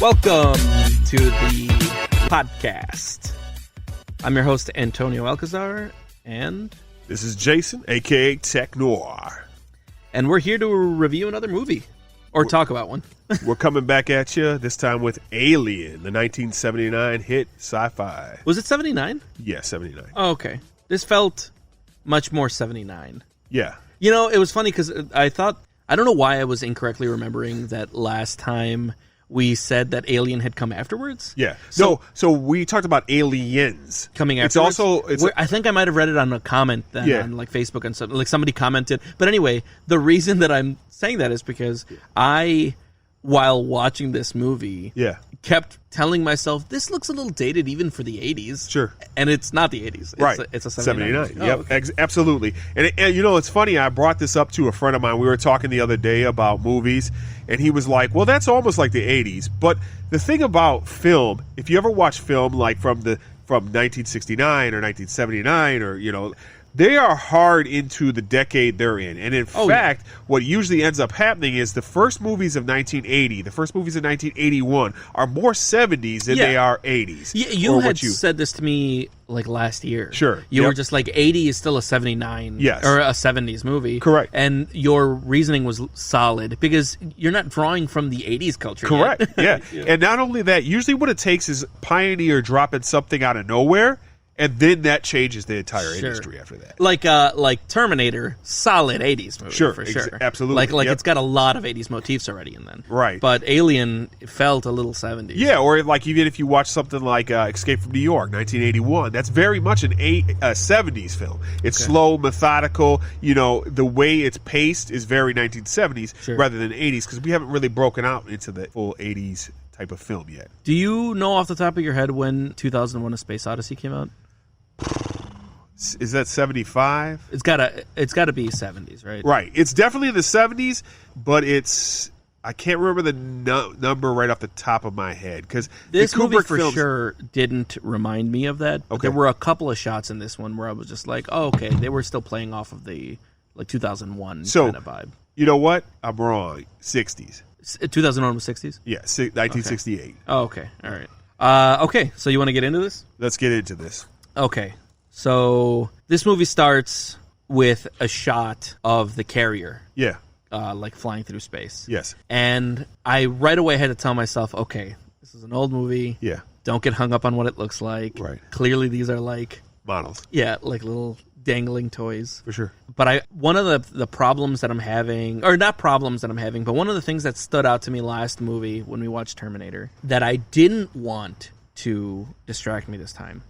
Welcome to the podcast. I'm your host, Antonio Alcazar, and... This is Jason, a.k.a. Tech Noir. And we're here to review another movie. Or talk about one. We're coming back at you, this time with Alien, the 1979 hit sci-fi. Was it 79? Yeah, 79. Oh, okay. This felt much more 79. Yeah. You know, it was funny because I don't know why I was incorrectly remembering that last time we said that Alien had come afterwards. Yeah. So we talked about Aliens. Coming afterwards. It's I think I might have read it on a comment then on like Facebook and something. Like somebody commented. But anyway, the reason that I'm saying that is because I, while watching this movie, kept telling myself, this looks a little dated even for the 80s. Sure. And it's not the 80s. Right. It's a 79. 79. Yep, okay. Absolutely. And you know, it's funny, I brought this up to a friend of mine. We were talking the other day about movies, and he was like, well, that's almost like the 80s. But the thing about film, if you ever watch film like from 1969 or 1979 or, you know, they are hard into the decade they're in. And in fact, what usually ends up happening is the first movies of 1980, the first movies of 1981 are more 70s than they are 80s. You had said this to me like last year. Sure. You were just like, 80 is still a 79 or a 70s movie. Correct. And your reasoning was solid because you're not drawing from the 80s culture. Correct. Yeah. And not only that, usually what it takes is Pioneer dropping something out of nowhere, and then that changes the entire industry after that. Like Terminator, solid 80s movie, for sure. Absolutely. Like it's got a lot of 80s motifs already in them. Right. But Alien felt a little 70s. Yeah, or like even if you watch something like Escape from New York, 1981, that's very much an 70s film. It's slow, methodical. You know, the way it's paced is very 1970s rather than 80s, because we haven't really broken out into the full 80s type of film yet. Do you know off the top of your head when 2001: A Space Odyssey came out? Is that 75? It's gotta be 70s, right? Right. It's definitely in the 70s, but I can't remember the number right off the top of my head, because this movie for sure didn't remind me of that. But there were a couple of shots in this one where I was just like, oh, okay, they were still playing off of the like 2001 kind of vibe. You know what? I'm wrong. 60s. 2001 was 60s? Yeah, 1968. Okay. Oh, okay. All right. Okay, so you want to get into this? Let's get into this. Okay, so this movie starts with a shot of the carrier. Yeah. Like flying through space. Yes. And I right away had to tell myself, okay, this is an old movie. Yeah. Don't get hung up on what it looks like. Right. Clearly these are like... models. Yeah, like little dangling toys. For sure. But one of the problems that I'm having, or not problems that I'm having, but one of the things that stood out to me last movie when we watched Terminator that I didn't want to distract me this time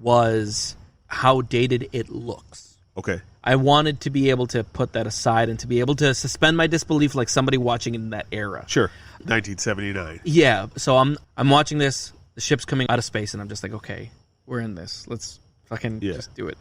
was how dated it looks. Okay. I wanted to be able to put that aside and to be able to suspend my disbelief like somebody watching in that era. Sure. 1979. Yeah. So I'm watching this, the ship's coming out of space, and I'm just like, okay, we're in this. Let's fucking just do it.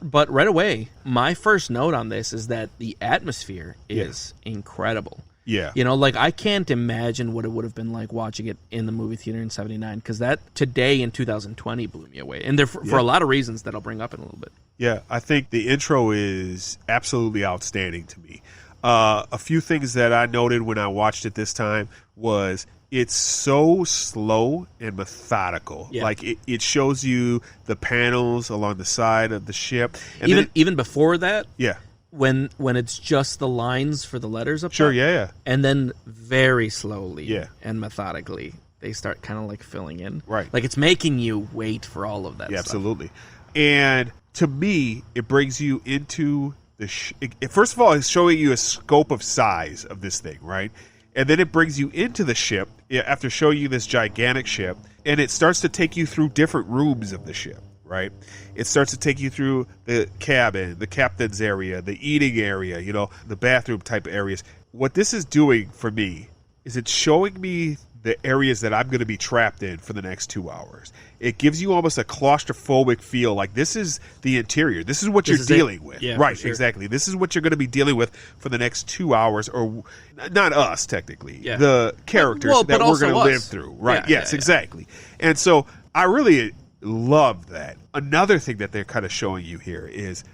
But right away, my first note on this is that the atmosphere is incredible. Yeah. You know, like I can't imagine what it would have been like watching it in the movie theater in 79, because that today in 2020 blew me away. And for a lot of reasons that I'll bring up in a little bit. Yeah, I think the intro is absolutely outstanding to me. A few things that I noted when I watched it this time was it's so slow and methodical. Yeah. Like it shows you the panels along the side of the ship. And even before that? Yeah. When it's just the lines for the letters up Sure, top, yeah. and then very slowly and methodically they start kind of like filling in. Right. Like it's making you wait for all of that stuff. Absolutely. And to me, it brings you into the... first of all, it's showing you a scope of size of this thing, right? And then it brings you into the ship after showing you this gigantic ship, and it starts to take you through different rooms of the ship, right? It starts to take you through the cabin, the captain's area, the eating area, you know, the bathroom type areas. What this is doing for me is it's showing me the areas that I'm going to be trapped in for the next 2 hours. It gives you almost a claustrophobic feel, like this is the interior. This is what you're dealing with. Yeah, right, sure. Exactly. This is what you're going to be dealing with for the next 2 hours, or not us, technically. Yeah. The characters that we're going to live through. Right, yeah, yes, exactly. And so I really love that. Another thing that they're kind of showing you here is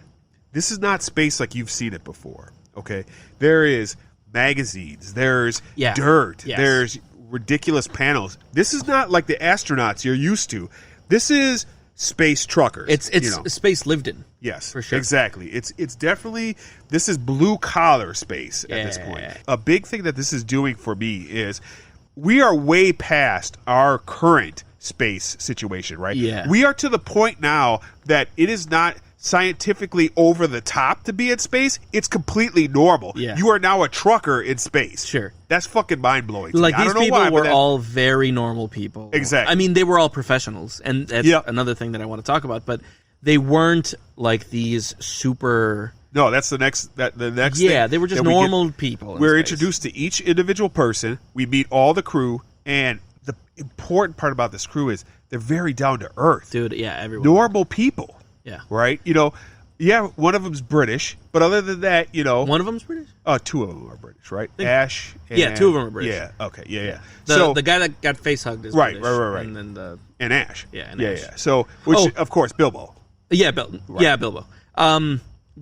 this is not space like you've seen it before, okay? There is magazines, there's Yeah. dirt, Yes. there's ridiculous panels. This is not like the astronauts you're used to. This is space truckers. It's you know. space lived in. Yes, for sure. Exactly. It's definitely, this is blue collar space at this point. A big thing that this is doing for me is we are way past our current space situation, right? Yeah. We are to the point now that it is not scientifically over the top to be in space. It's completely normal. Yeah. You are now a trucker in space. Sure. That's fucking mind blowing. Like, I these don't know people why, were but all very normal people. Exactly. I mean, they were all professionals, and that's Yep. another thing that I want to talk about. But they weren't like these super. no, that's the next. The next. Yeah, thing they were just that we get- normal people. in We're space. introduced to each individual person. We meet all the crew, and the important part about this crew is they're very down to earth, dude. Yeah, everyone. normal people. Yeah. Right. Yeah, one of them's British, but other than that, One of them's British. two of them are British, right? Ash. And, Yeah, two of them are British. Yeah. Okay. Yeah. The guy that got face hugged is Right, British, right. and then and Ash. and yeah, Ash. yeah. So, which Oh. of course, Bilbo. Bilbo.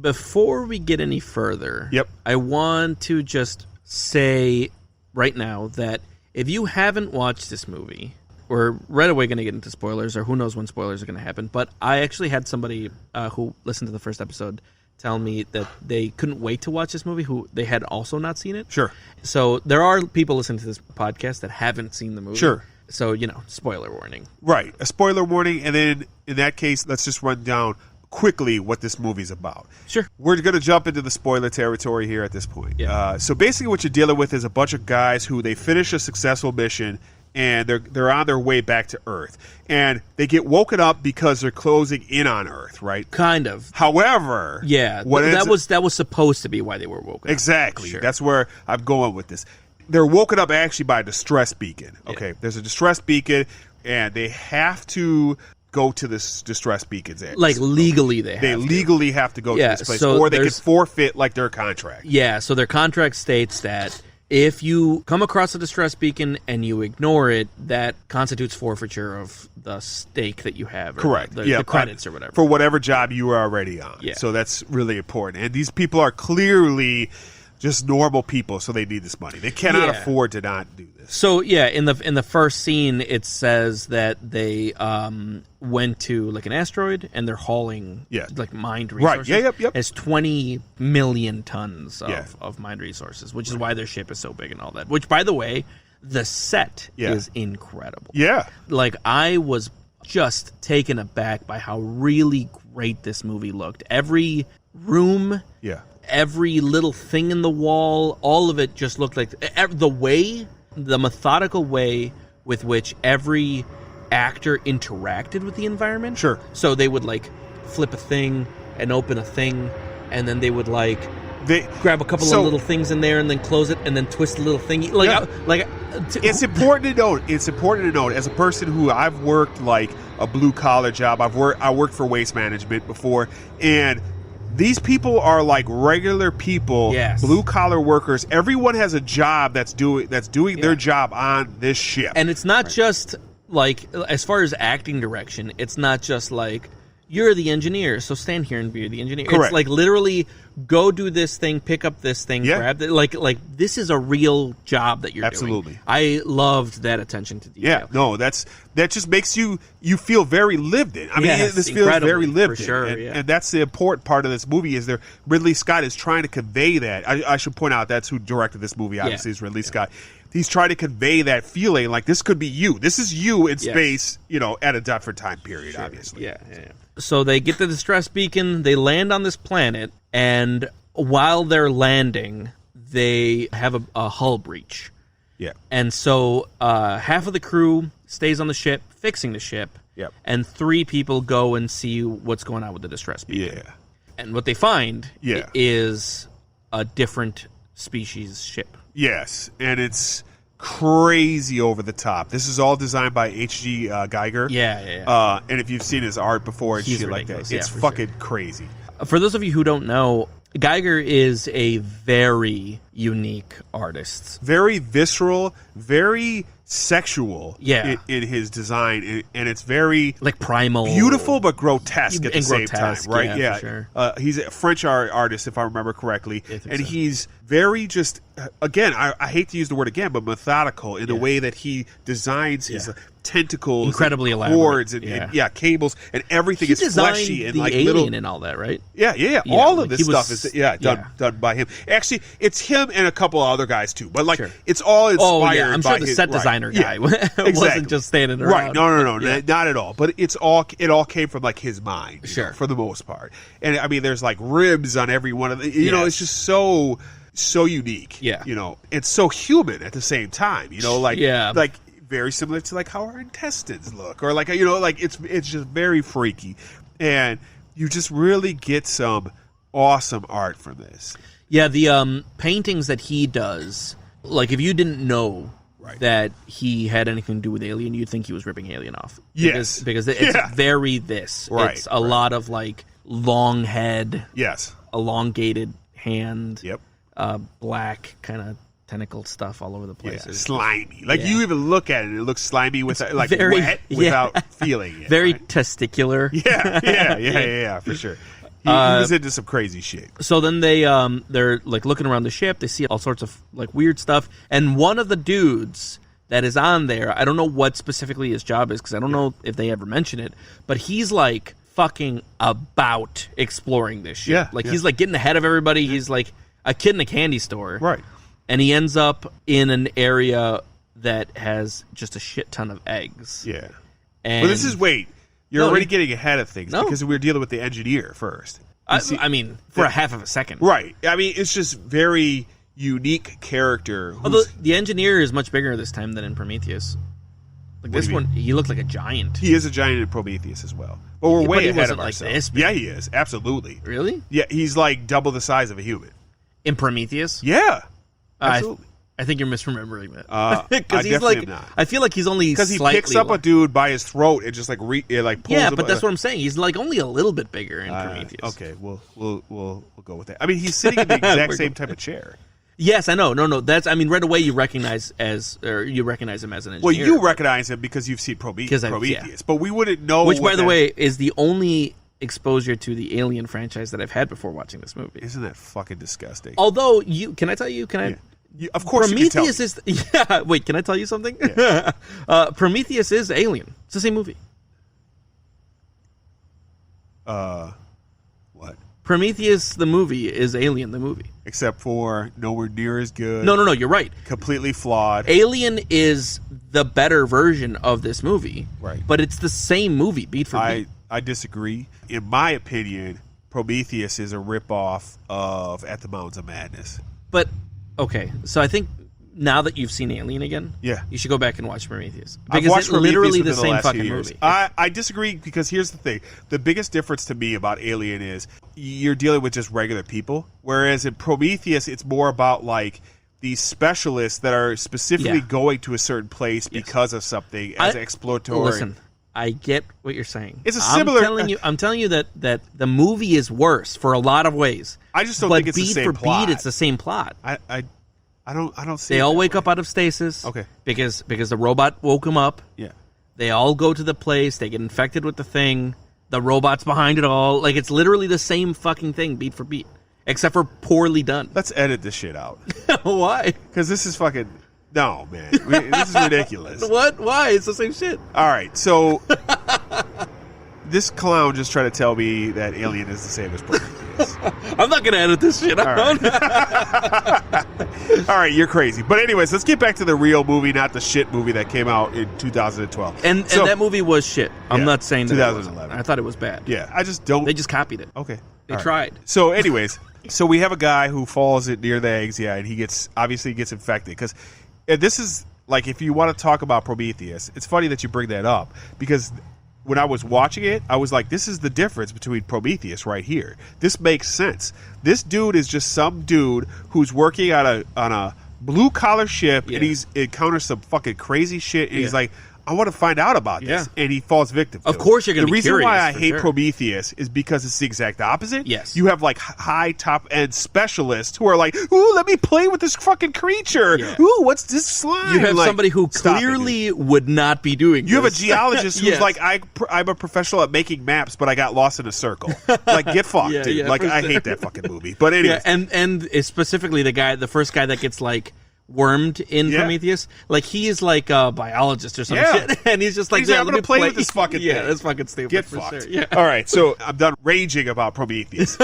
Before we get any further, Yep. I want to just say right now that if you haven't watched this movie, we're right away going to get into spoilers, or who knows when spoilers are going to happen. But I actually had somebody who listened to the first episode tell me that they couldn't wait to watch this movie, who they had also not seen it. Sure. So there are people listening to this podcast that haven't seen the movie. Sure. So, spoiler warning. Right. A spoiler warning, and then in that case, let's just run down quickly what this movie's about. Sure. We're going to jump into the spoiler territory here at this point. Yeah. So basically what you're dealing with is a bunch of guys who they finish a successful mission, and they're on their way back to Earth. And they get woken up because they're closing in on Earth, right? Kind of. However, Yeah. That was supposed to be why they were woken up. exactly. Sure. That's where I'm going with this. They're woken up actually by a distress beacon. Okay, there's a distress beacon, and they have to go to this distress beacon's end. Like, legally they have They to. legally have to go Yeah, to this place, so or they could there's- forfeit like their contract. Yeah, so their contract states that if you come across a distress beacon and you ignore it, that constitutes forfeiture of the stake that you have. Or Correct. The credits or whatever. For whatever job you were already on. Yeah. So that's really important. And these people are clearly just normal people, so they need this money. They cannot Yeah. afford to not do this. So yeah, in the first scene, it says that they went to like an asteroid and they're hauling like mined resources. Right. Yep. It's 20 million tons Yeah. of mined resources, which is why their ship is so big and all that. Which, by the way, the set is incredible. Yeah. Like, I was just taken aback by how really great this movie looked. Every room, Yeah. every little thing in the wall, all of it just looked like the methodical way with which every actor interacted with the environment. Sure. So they would like flip a thing and open a thing, and then they would like grab a couple of little things in there and then close it and then twist a little thingy. It's important to note. It's important to note, as a person who I've worked like a blue collar job. I worked for waste management before, and these people are like regular people, Yes. blue collar workers. Everyone has a job that's doing their job on this ship. And it's not just like, as far as acting direction, it's not just like, you're the engineer, so stand here and be the engineer. Correct. It's like, literally, go do this thing, pick up this thing, Yeah. grab it. Like this is a real job that you're Absolutely. doing. I loved that attention to detail. Yeah, no, that just makes you feel very lived in. I mean, Yes, this feels incredibly, very lived for sure, in, yeah. and that's the important part of this movie. Is there Ridley Scott is trying to convey that. I should point out that's who directed this movie. Obviously, is Ridley Scott. He's trying to convey that feeling, like this could be you. This is you in space, at a different time period. Sure. Obviously, Yeah. So they get the distress beacon, they land on this planet, and while they're landing, they have a hull breach. Yeah. And so half of the crew stays on the ship, fixing the ship, Yep. and 3 people go and see what's going on with the distress beacon. Yeah. And what they find Yeah. is a different species ship. Yes, and it's crazy over the top. This is all designed by H.G. Geiger. Yeah. And if you've seen his art before and He's shit like that, ridiculous, yeah, it's for fucking crazy. For those of you who don't know, Geiger is a very unique artist. Very visceral, very sexual Yeah. in his design, and it's very Like primal. beautiful but grotesque at the And same grotesque, time, right? yeah, for sure. He's a French artist, if I remember correctly, I think and so. he's very just again, I hate to use the word again, but methodical in the way that he designs his tentacles, incredibly and elaborate, cords, and cables, and everything is fleshy and the like alien little and all that, right? Yeah. All of this stuff is done by him. Actually, it's him and a couple of other guys too, but like it's all inspired. I'm by sure the set designer guy wasn't just standing around. Right? No, not at all. But it all came from like his mind, for the most part. And I mean, there's like ribs on every one of the. You know, it's just so unique. Yeah. You know, it's so human at the same time. You know, like like very similar to like how our intestines look, or like like it's just very freaky, and you just really get some awesome art from this. Yeah, the paintings that he does, like if you didn't know that he had anything to do with Alien, you'd think he was ripping Alien off. Because it's very this. Right. It's a lot of like long head, elongated hand, black kind of tentacled stuff all over the place. Yeah, slimy. Like you even look at it, it looks slimy with like very, wet without feeling it. Very testicular. Yeah, for sure. He was into some crazy shit. So then they're like looking around the ship. They see all sorts of like weird stuff, and one of the dudes that is on there, I don't know what specifically his job is because I don't know if they ever mention it, but he's like fucking about exploring this shit. He's like getting ahead of everybody. He's like a kid in a candy store, right? And he ends up in an area that has just a shit ton of eggs. Yeah. And but this is you're already getting ahead of things because we're dealing with the engineer first. I mean, for a half of a second. Right. I mean, it's just very unique character. Although the engineer is much bigger this time than in Prometheus. Like this one, he looked like a giant. He is a giant in Prometheus as well. But we're way ahead of ourselves. Like this, yeah, he is. Absolutely. Really? Yeah, he's like double the size of a human. In Prometheus? Yeah. Absolutely. I think you're misremembering that. Because he's like, not. I feel like he's only because he picks up a dude by his throat and just like pulls him. Yeah, but that's what I'm saying. He's like only a little bit bigger in Prometheus. Okay, we'll go with that. I mean, he's sitting in the exact same type of chair. Yes, I know. No, that's. I mean, right away you recognize him as an engineer. Well, you recognize him because you've seen Prometheus, but we wouldn't know. Which, by the way, is the only exposure to the Alien franchise that I've had before watching this movie. Isn't that fucking disgusting? Although can I tell you? Of course, Prometheus is. Yeah. Wait, can I tell you something? Yeah. Prometheus is Alien. It's the same movie. What? Prometheus, the movie, is Alien, the movie. Except for nowhere near as good. No, you're right. Completely flawed. Alien is the better version of this movie. Right. But it's the same movie, beat for beat. I disagree. In my opinion, Prometheus is a ripoff of At the Mountains of Madness. But, okay, so I think now that you've seen Alien again, you should go back and watch Prometheus. Because I've watched it's literally the same fucking years. movie. I disagree because here's the thing. The biggest difference to me about Alien is you're dealing with just regular people, whereas in Prometheus it's more about like these specialists that are specifically going to a certain place because of something as exploratory. Listen, I get what you're saying. It's a similar. I'm telling you that the movie is worse for a lot of ways. I just don't think it's the same plot. But beat for beat, it's the same plot. I don't see. They all wake up out of stasis. Okay. Because the robot woke them up. Yeah. They all go to the place. They get infected with the thing. The robot's behind it all. Like it's literally the same fucking thing, beat for beat, except for poorly done. Let's edit this shit out. Why? Because this is fucking. No, man. This is ridiculous. What? Why? It's the same shit. All right, so this clown just tried to tell me that Alien is the same as Prometheus. I'm not going to edit this shit out. All right, you're crazy. But anyways, let's get back to the real movie, not the shit movie that came out in 2012. And that movie was shit. I'm not saying that 2011. I thought it was bad. Yeah, I just don't. They just copied it. Okay. They tried. So anyways, so we have a guy who falls near the eggs, and he gets infected because this is like if you want to talk about Prometheus, it's funny that you bring that up because when I was watching it, I was like, this is the difference between Prometheus right here. This makes sense. This dude is just some dude who's working on a blue collar ship and he's encounters some fucking crazy shit and he's like, I want to find out about this. Yeah. And he falls victim to Of course you're gonna The be reason why I curious, for hate sure. Prometheus is because it's the exact opposite. Yes. You have like high top-end specialists who are like, ooh, let me play with this fucking creature. Yeah. Ooh, what's this slime? You have Like, somebody who stop it, dude. clearly would not be doing You have a this. geologist who's Yes. like, I'm a professional at making maps, but I got lost in a circle. Like, get fucked, Yeah, dude. yeah, Like, for I sure. hate that fucking movie. But anyways, Yeah, and it's specifically the first guy that gets like wormed in Yeah. Prometheus. Like he is like a biologist or some Yeah. shit, and he's just like, He's like, yeah, I'm let gonna me play with this fucking Yeah, thing. that's fucking stupid. get for fucked. Sure. Yeah. All right, so I'm done raging about Prometheus.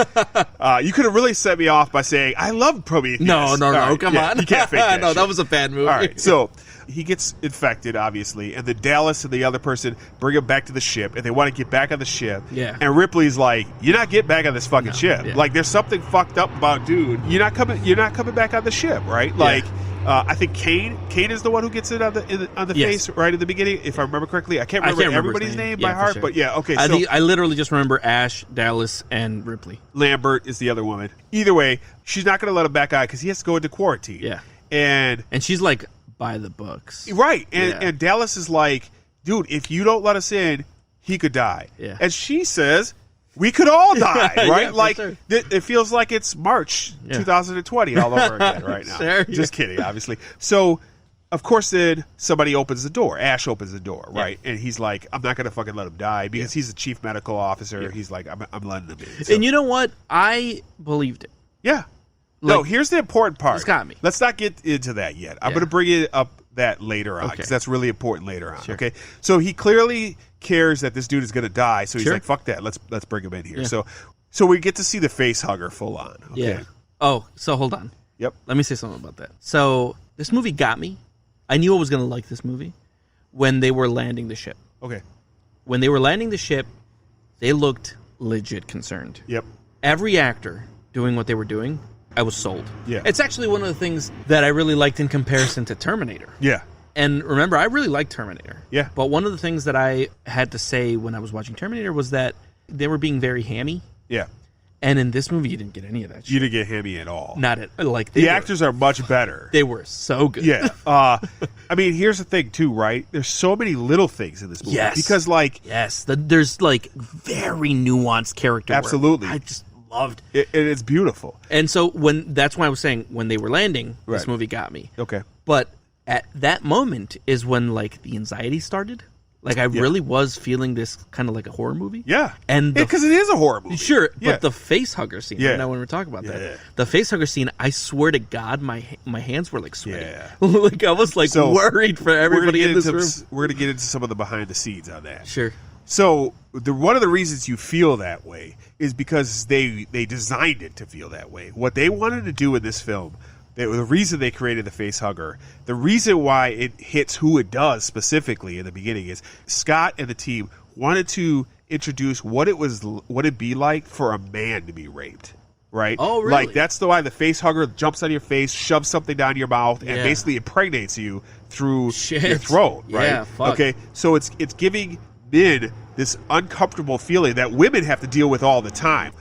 You could have really set me off by saying, I love Prometheus. No, All right, come yeah, on. You can't fake that No, shit. that was a bad movie. All right, so he gets infected, obviously, and then Dallas and the other person bring him back to the ship, and they want to get back on the ship. Yeah. And Ripley's like, "You're not getting back on this fucking ship. yeah. Like, there's something fucked up about dude. You're not coming back on the ship, right? Like." I think Kane is the one who gets it on the Yes. face right at the beginning, if I remember correctly. I can't remember everybody's his name Yeah, by for heart, sure. but yeah, okay. So I literally just remember Ash, Dallas, and Ripley. Lambert is the other woman. Either way, she's not going to let him back on because he has to go into quarantine. Yeah. And And she's like by the books. right, Yeah. and Dallas is like, dude, if you don't let us in, he could die. Yeah. And she says, we could all die, Yeah, right? for Like sure. it feels like it's March Yeah. 2020 all over again right now. Sure, Just kidding, obviously. So. Of course, then somebody opens the door. Ash opens the door, right? And he's like, "I'm not going to fucking let him die," because he's the chief medical officer. He's like, "I'm letting him in." So, And you know what? I believed it. yeah. No, Like, here's the important part. it's got me. Let's not get into that yet. I'm Yeah. going to bring it up that later on because Okay. that's really important later on. Sure. Okay, so he clearly cares that this dude is going to die, so he's Sure. like, "Fuck that, let's bring him in here." Yeah. So we get to see the face hugger full on. Okay. Yeah. Oh, so hold on. Yep. Let me say something about that. So this movie got me. I knew I was going to like this movie when they were landing the ship. Okay. When they were landing the ship, they looked legit concerned. Yep. Every actor doing what they were doing, I was sold. Yeah. It's actually one of the things that I really liked in comparison to Terminator. Yeah. And remember, I really liked Terminator. Yeah. But one of the things that I had to say when I was watching Terminator was that they were being very hammy. Yeah. And in this movie, you didn't get any of that shit. You didn't get hammy at all. Not at like The actors are much better. They were so good. Yeah. I mean, here's the thing, too, right? There's so many little things in this movie. Yes. Because, like, Yes. There's like very nuanced character work. Absolutely. I just loved. it's beautiful. And so that's why I was saying when they were landing, this Right. movie got me. Okay. But at that moment is when like the anxiety started. Like I really was feeling this kind of like a horror movie. Yeah. And because it is a horror movie. Sure, Yeah. but the face hugger scene. Yeah. Right now, when we're talking about Yeah. that, the face hugger scene. I swear to God, my hands were like sweating. Yeah. Like I was like So, worried for everybody in this room. We're going to get into some of the behind the scenes on that. Sure. So one of the reasons you feel that way is because they designed it to feel that way. What they wanted to do in this film, the reason they created the face hugger, the reason why it hits who it does specifically in the beginning is Scott and the team wanted to introduce what it'd be like for a man to be raped. Right? Oh, really? Like that's the why the face hugger jumps on your face, shoves something down your mouth, and Yeah. basically impregnates you through Shit. your throat. Right? Yeah, fuck. Okay. So it's giving men this uncomfortable feeling that women have to deal with all the time.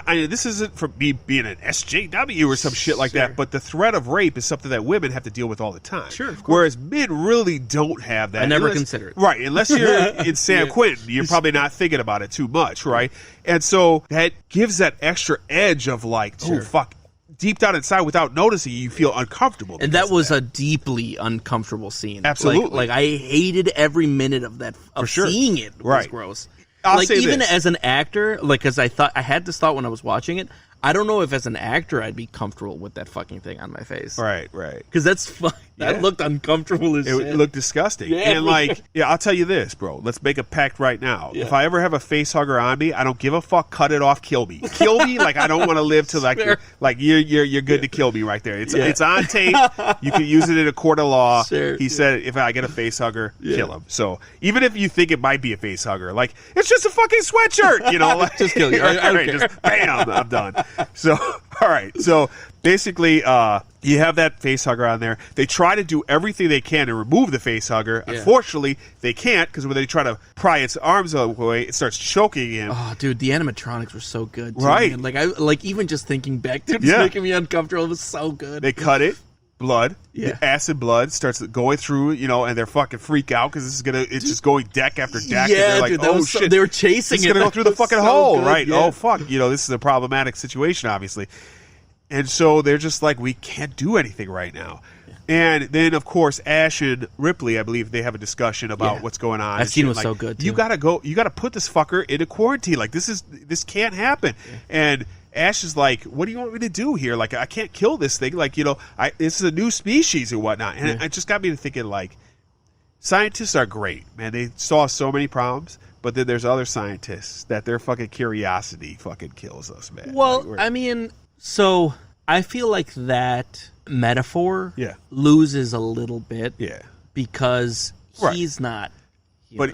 This isn't from me being an SJW or some shit like Sure. that, but the threat of rape is something that women have to deal with all the time. Sure, of course. Whereas men really don't have that. I never Unless- consider it. Right, unless you're in San Yeah. Quentin, you're probably not thinking about it too much, right? And so that gives that extra edge of like, oh, Sure. fuck. Deep down inside, without noticing, you feel uncomfortable. And because that was of a deeply uncomfortable scene. Absolutely. Like I hated every minute of that. Of For sure. seeing it was Right. gross. I'll like say even this. as an actor, like because I had this thought when I was watching it. I don't know if as an actor I'd be comfortable with that fucking thing on my face. Right. Because that Yeah. looked uncomfortable as shit. It looked disgusting. Yeah. And like, yeah, I'll tell you this, bro. Let's make a pact right now. Yeah. If I ever have a face hugger on me, I don't give a fuck. Cut it off. Kill me. Kill me. Like I don't want to live till like Fair. you're good to kill me right there. It's Yeah. it's on tape. You can use it in a court of law. Sure. He said if I get a face hugger, kill him. So even if you think it might be a face hugger, like it's just a fucking sweatshirt, you know, like, Just kill you. I don't care. just bam, I'm done. So all right, so basically, you have that face hugger on there. They try to do everything they can to remove the face hugger. Yeah. Unfortunately, they can't because when they try to pry its arms away, it starts choking him. Oh, dude, the animatronics were so good. Too, Right. man. Like even just thinking back to it, it's Yeah. making me uncomfortable. It was so good. They cut it. blood, Yeah. the acid blood starts going through, and they're fucking freak out because it's just going deck after deck. Yeah, and they're like, dude, that oh was so- shit, they were chasing it's it. gonna go That through the was fucking so hole, good, right? yeah. Oh fuck, this is a problematic situation, obviously, and so they're just like, we can't do anything right now. And then, of course, Ash and Ripley, I believe they have a discussion about Yeah. what's going on. That and scene shit. was Like, so good, You too. gotta put this fucker into quarantine. Like, this can't happen. And Ash is like, what do you want me to do here? Like, I can't kill this thing. Like, this is a new species and whatnot. And it just got me to thinking, like, scientists are great, man. They solve so many problems. But then there's other scientists that their fucking curiosity fucking kills us, man. Well, Like, we're- I mean, so I feel like that metaphor Yeah. loses a little bit yeah. because Right. he's not. But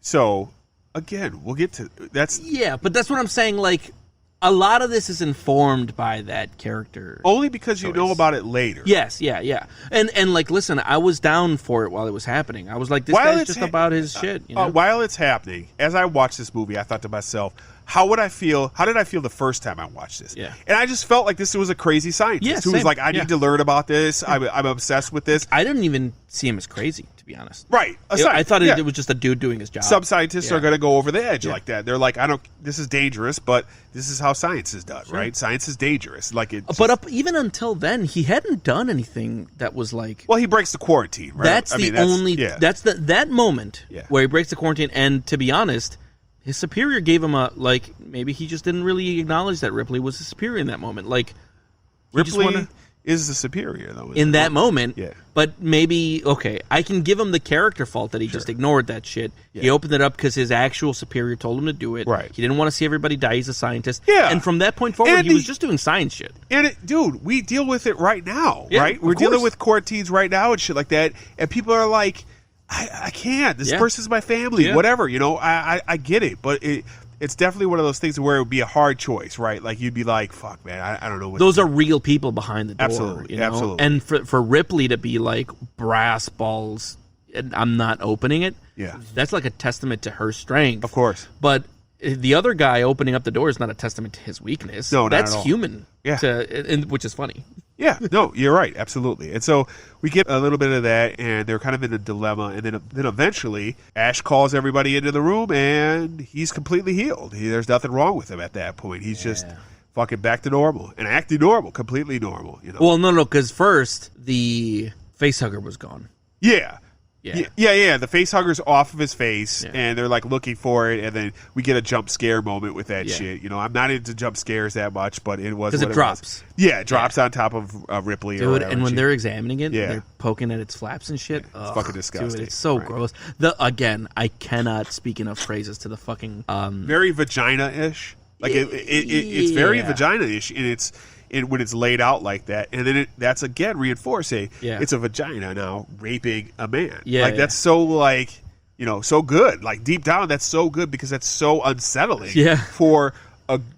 so again, we'll get to that's Yeah, but that's what I'm saying. Like, a lot of this is informed by that character. only because you know choice. about it later. Yes, yeah. And like, listen, I was down for it while it was happening. I was like, this While guy's it's just ha- about his shit. You know? While it's happening, as I watched this movie, I thought to myself, how would I feel? How did I feel the first time I watched this? Yeah. And I just felt like this was a crazy scientist Yeah, who was same. like, I Yeah. need to learn about this. I'm obsessed with this. I didn't even see him as crazy, to be honest. Right. I thought yeah. it was just a dude doing his job. Some scientists Yeah. are going to go over the edge Yeah. like that. They're like, this is dangerous, but this is how science is done, right? Science is dangerous. Like it. But even until then, he hadn't done anything that was like. Well, he breaks the quarantine, right? That's only. Yeah. That's that moment Yeah. where he breaks the quarantine. And to be honest, his superior gave him maybe he just didn't really acknowledge that Ripley was his superior in that moment. Like, he just Ripley wanna- is the superior, though. in that moment. Yeah. But maybe, okay, I can give him the character fault that he just ignored that shit. He Yeah. opened it up because his actual superior told him to do it. Right. He didn't want to see everybody die. He's a scientist. Yeah. And from that point forward, And he was he- just doing science shit. And dude, we deal with it right now, Yeah, right? of We're dealing course. with quarantines right now and shit like that. And people are like, I can't. This Yeah. person's my family, Yeah. whatever. I get it, but it's definitely one of those things where it would be a hard choice, right? Like you'd be like, fuck, man, I don't know what. Those are real people behind the door. Absolutely, you know? absolutely. And for Ripley to be like, brass balls, and I'm not opening it. Yeah. That's like a testament to her strength. Of course. But the other guy opening up the door is not a testament to his weakness. No, not that's at all. human. Yeah. Which is funny. Yeah, no, you're right, absolutely. And so we get a little bit of that, and they're kind of in a dilemma. And then eventually, Ash calls everybody into the room, and he's completely healed. There's nothing wrong with him at that point. He's just fucking back to normal and acting normal, completely normal. Well, no, because first the facehugger was gone. Yeah. Yeah. Yeah. The face hugger's off of his face, Yeah. and they're like looking for it, and then we get a jump scare moment with that Yeah. shit. I'm not into jump scares that much, but it was 'Cause what it was. drops. Yeah, it drops on top of Ripley or Dude, whatever. and when She- they're examining it, Yeah. they're poking at its flaps and shit. Ugh, fucking disgusting. Dude, it's so Right. gross. Again, I cannot speak enough praises to the fucking very vagina-ish. Like it's very Yeah. vagina-ish, and when it's laid out like that, and then that's again reinforcing. Yeah. It's a vagina now raping a man. Yeah, like yeah. that's so like so good. Like deep down, that's so good because that's so unsettling. Yeah. For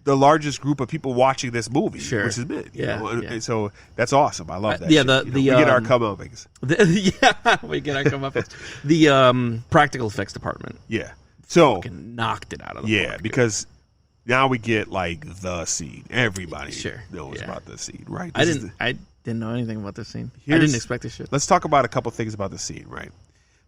the largest group of people watching this movie, Sure. which is men. Yeah, And yeah. so that's awesome. I love that. yeah, shit. the, we get our um, comeuppings. yeah, we get our comeuppance. The practical effects department Yeah. So fucking knocked it out of the yeah, park, dude. because now we get like the scene. Everybody Sure. knows Yeah. about the scene, right? I This is didn't know anything about this scene. I Here's- didn't expect this shit. Let's talk about a couple things about the scene, right?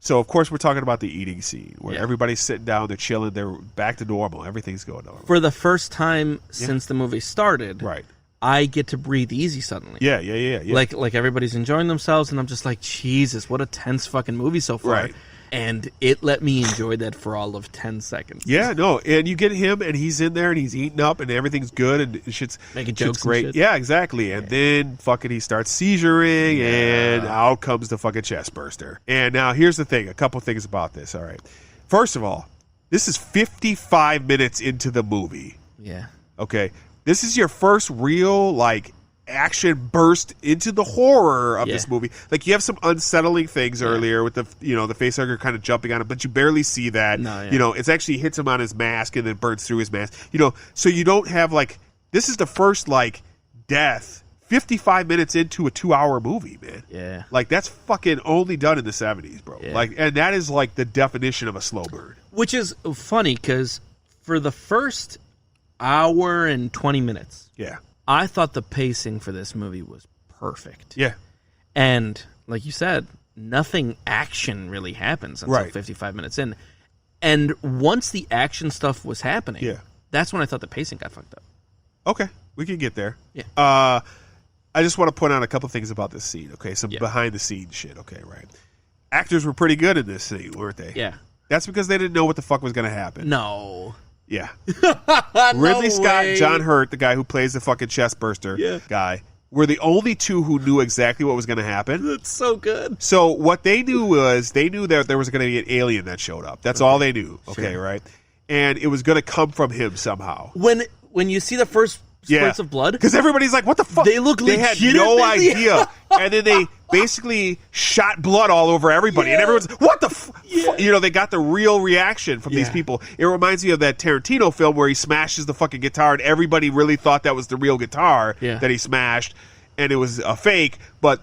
So, of course, we're talking about the eating scene where Yeah. everybody's sitting down, they're chilling, they're back to normal, everything's going normal. For the first time since the movie started, Right. I get to breathe easy suddenly. Yeah. Like everybody's enjoying themselves, and I'm just like, Jesus, what a tense fucking movie so far. Right. And it let me enjoy that for all of 10 seconds. Yeah, no, and you get him, and he's in there, and he's eating up, and everything's good, and shit's Making shit's jokes and great. shit. Yeah, exactly. And then fucking he starts seizuring, and out comes the fucking chest burster. And now here's the thing: a couple things about this. All right, first of all, this is 55 minutes into the movie. Yeah. Okay, this is your first real like action burst into the horror of this Yeah. movie. Like you have some unsettling things earlier with the the facehugger kind of jumping on him, but you barely see that. No, yeah. It's actually hits him on his mask and then burns through his mask. So you don't have like this is the first like death 55 minutes into a 2-hour movie, man. Yeah. Like that's fucking only done in the 70s, bro. Yeah. Like, and that is like the definition of a slow burn. Which is funny because for the first hour and 20 minutes, Yeah. I thought the pacing for this movie was perfect. Yeah. And like you said, nothing action really happens until 55 minutes in. And once the action stuff was happening, that's when I thought the pacing got fucked up. Okay, we can get there. Yeah. I just want to point out a couple things about this scene, okay? Some behind-the-scenes shit, okay, right? Actors were pretty good in this scene, weren't they? Yeah. That's because they didn't know what the fuck was going to happen. No. Yeah. No Ridley Scott way. and John Hurt, the guy who plays the fucking chest burster guy, were the only two who knew exactly what was going to happen. That's so good. So what they knew was they knew that there was going to be an alien that showed up. That's all they knew, okay, right? And it was going to come from him somehow. When you see the first spurts of blood, because everybody's like, "What the fuck?" They look They had no idea, and then they basically shot blood all over everybody, and everyone's, "What the fuck?" You know, they got the real reaction from these people. It reminds me of that Tarantino film where he smashes the fucking guitar, and everybody really thought that was the real guitar that he smashed, and it was a fake. But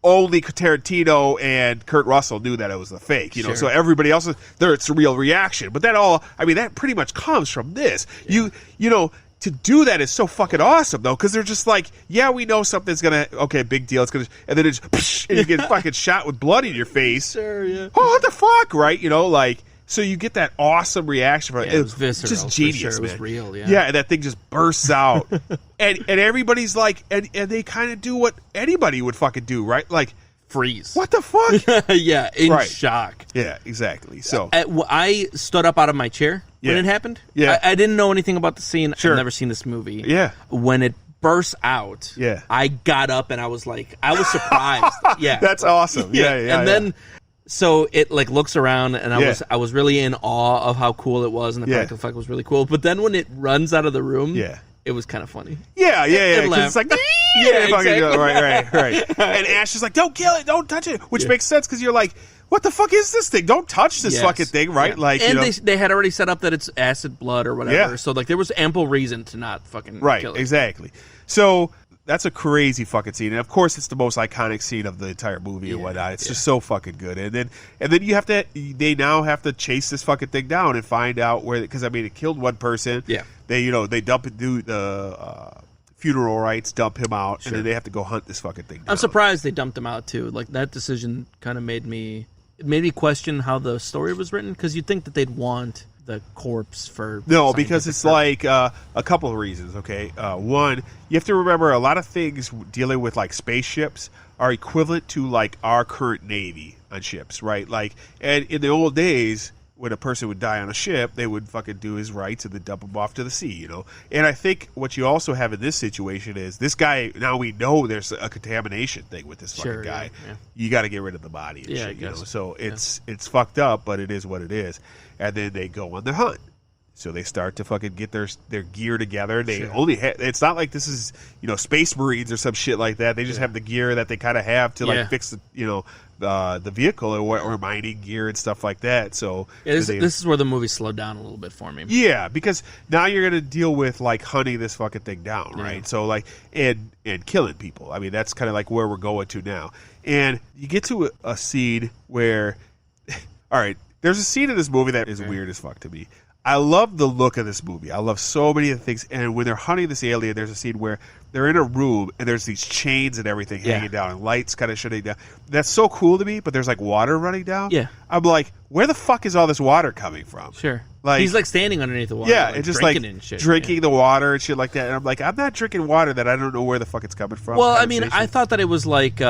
only Tarantino and Kurt Russell knew that it was a fake, you know. So everybody else, it's a real reaction. But that pretty much comes from this. You know, to do that is so fucking awesome though, because they're just like, yeah, we know something's gonna, big deal, it's gonna, and then it's, and you get fucking shot with blood in your face. Oh, what the fuck, right? You know, like. So you get that awesome reaction from it. It was visceral. Just genius, It was man. real, Yeah, and that thing just bursts out. and everybody's like, and they kind of do what anybody would fucking do, right? Like, freeze. what the fuck? in shock. Yeah, exactly. So I stood up out of my chair when it happened. Yeah. I didn't know anything about the scene. Sure. I've never seen this movie. Yeah. When it burst out, I got up and I was like, I was surprised. Yeah. That's awesome. Yeah. And then so it like looks around, and I was really in awe of how cool it was, and the practical effect was really cool. But then when it runs out of the room, it was kind of funny. Yeah. 'Cause it's like, exactly. right. And Ash is like, don't kill it, don't touch it, which makes sense because you're like, what the fuck is this thing? Don't touch this fucking thing, right? Like, and they had already set up that it's acid blood or whatever, so like there was ample reason to not fucking kill it. Exactly. So that's a crazy fucking scene, and of course, it's the most iconic scene of the entire movie and whatnot. It's just so fucking good, and then they now have to chase this fucking thing down and find out where, because I mean, it killed one person. Yeah, they dump it, do the funeral rites, dump him out, and then they have to go hunt this fucking thing down. I'm surprised they dumped him out too. Like that decision kind of made me question how the story was written, because you'd think that they'd want the corpse for because it's like a couple of reasons. Okay, one, you have to remember a lot of things dealing with like spaceships are equivalent to like our current Navy on ships, right? Like, and in the old days, when a person would die on a ship, they would fucking do his rites and then dump him off to the sea, you know. And I think what you also have in this situation is this guy, now we know there's a contamination thing with this fucking guy. Yeah. You got to get rid of the body and shit, you know. So it's fucked up, but it is what it is. And then they go on the hunt. So they start to fucking get their gear together. They only it's not like this is, you know, Space Marines or some shit like that. They just have the gear that they kind of have to like fix the, you know, the vehicle or mining gear and stuff like that. So this is where the movie slowed down a little bit for me. Yeah, because now you're gonna deal with like hunting this fucking thing down, right? So like and killing people. I mean, that's kind of like where we're going to now. And you get to a scene where, all right, there's a scene in this movie that is weird as fuck to me. I love the look of this movie. I love so many of the things. And when they're hunting this alien, there's a scene where they're in a room and there's these chains and everything hanging down and lights kind of shutting down. That's so cool to me, but there's like water running down. Yeah. I'm like, where the fuck is all this water coming from? Sure. Like, he's like standing underneath the water. Yeah, like and just drinking like and shit. Drinking the water and shit like that. And I'm like, I'm not drinking water that I don't know where the fuck it's coming from. Well, I mean, I thought that it was like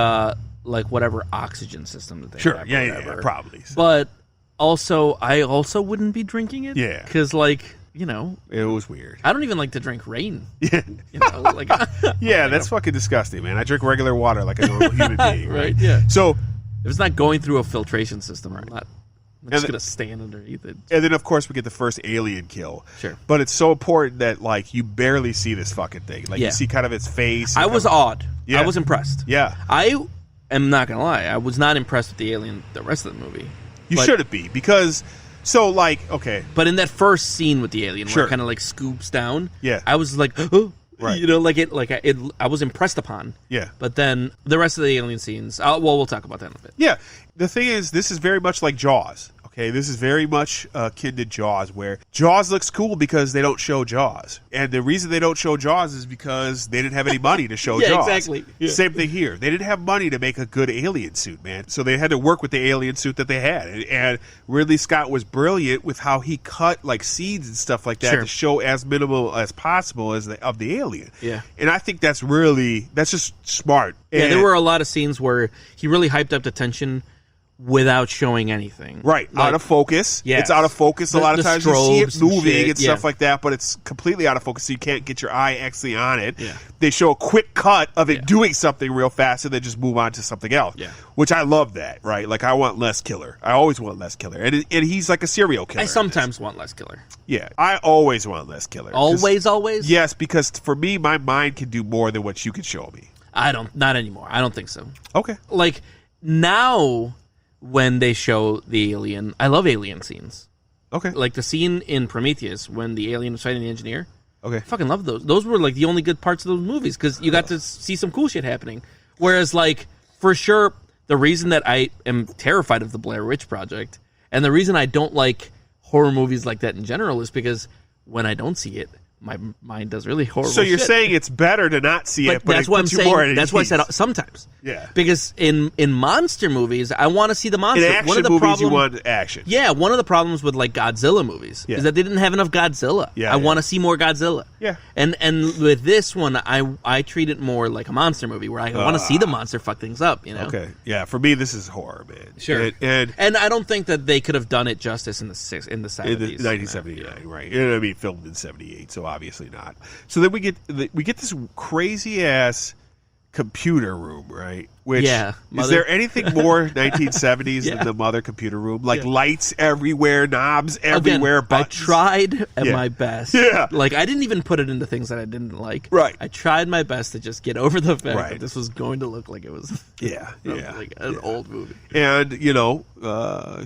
whatever oxygen system that they have. Yeah, probably. So. But also, I also wouldn't be drinking it. Yeah. Because like, you know, it was weird. I don't even like to drink rain. Yeah, you know, like that's fucking disgusting, man. I drink regular water like a normal human being, right? Yeah. So if it's not going through a filtration system, I'm just gonna stand underneath it. And then, of course, we get the first alien kill. Sure. But it's so important that like you barely see this fucking thing. Like you see kind of its face. I was awed. Yeah. I was impressed. Yeah. I am not gonna lie. I was not impressed with the alien the rest of the movie. You shouldn't be, because so like, okay. But in that first scene with the alien where it kind of like scoops down, I was like, oh, right. You know, I was impressed upon. Yeah. But then the rest of the alien scenes, we'll talk about that in a bit. Yeah. The thing is, this is very much like Jaws. Okay, this is very much akin to Jaws, where Jaws looks cool because they don't show Jaws. And the reason they don't show Jaws is because they didn't have any money to show Yeah, Jaws. exactly. Yeah. Same thing here. They didn't have money to make a good alien suit, man. So they had to work with the alien suit that they had. And Ridley Scott was brilliant with how he cut like scenes and stuff like that Sure. to show as minimal as possible as of the alien. Yeah. And I think that's just smart. Yeah, And- there were a lot of scenes where he really hyped up the tension without showing anything. Right, Like, out of focus. yes. It's out of focus. A The- lot of the times you see it strobes and moving shit, and stuff yeah. like that, but it's completely out of focus, so you can't get your eye actually on it. Yeah. They show a quick cut of it Yeah. doing something real fast and then just move on to something else. Yeah. Which I love that, right? Like, I want less killer. I always want less killer. And he's like a serial killer. I in this. sometimes want less killer. Yeah, I always want less killer. 'Cause- Always? Yes, because for me, my mind can do more than what you can show me. Not anymore. I don't think so. Okay. Like, now, when they show the alien, I love alien scenes. Okay. Like the scene in Prometheus when the alien was fighting the engineer. Okay. I fucking love those. Those were like the only good parts of those movies because you got to see some cool shit happening. Whereas, like, for sure, the reason that I am terrified of the Blair Witch Project and the reason I don't like horror movies like that in general is because when I don't see it, my mind does really horrible So you're shit. saying it's better to not see it, but that's it why I'm puts you more at saying. That's why I ease. said sometimes. Yeah. Because in monster movies, I want to see the monster. In action one of the movies, you problem- want action. Yeah, one of the problems with like Godzilla movies Yeah. is that they didn't have enough Godzilla. Yeah, I yeah. want to see more Godzilla. Yeah. And with this one, I treat it more like a monster movie where I want to see the monster fuck things up. You know. Okay. Yeah. For me, this is horror, man. Sure. And I don't think that they could have done it justice in the 70s. in the you know? 1979, right? You know what I mean, filmed in 78, so obviously not. So then we get this crazy ass computer room, right? Which Yeah, is mother- there anything more 1970s Yeah. than the mother computer room? Like Yeah. lights everywhere, knobs Again, everywhere, I buttons. tried at Yeah. my best. Yeah. Like, I didn't even put it into things that I didn't like. Right. I tried my best to just get over the fact Right. that this was going to look like it was Yeah, yeah, like an yeah. old movie. And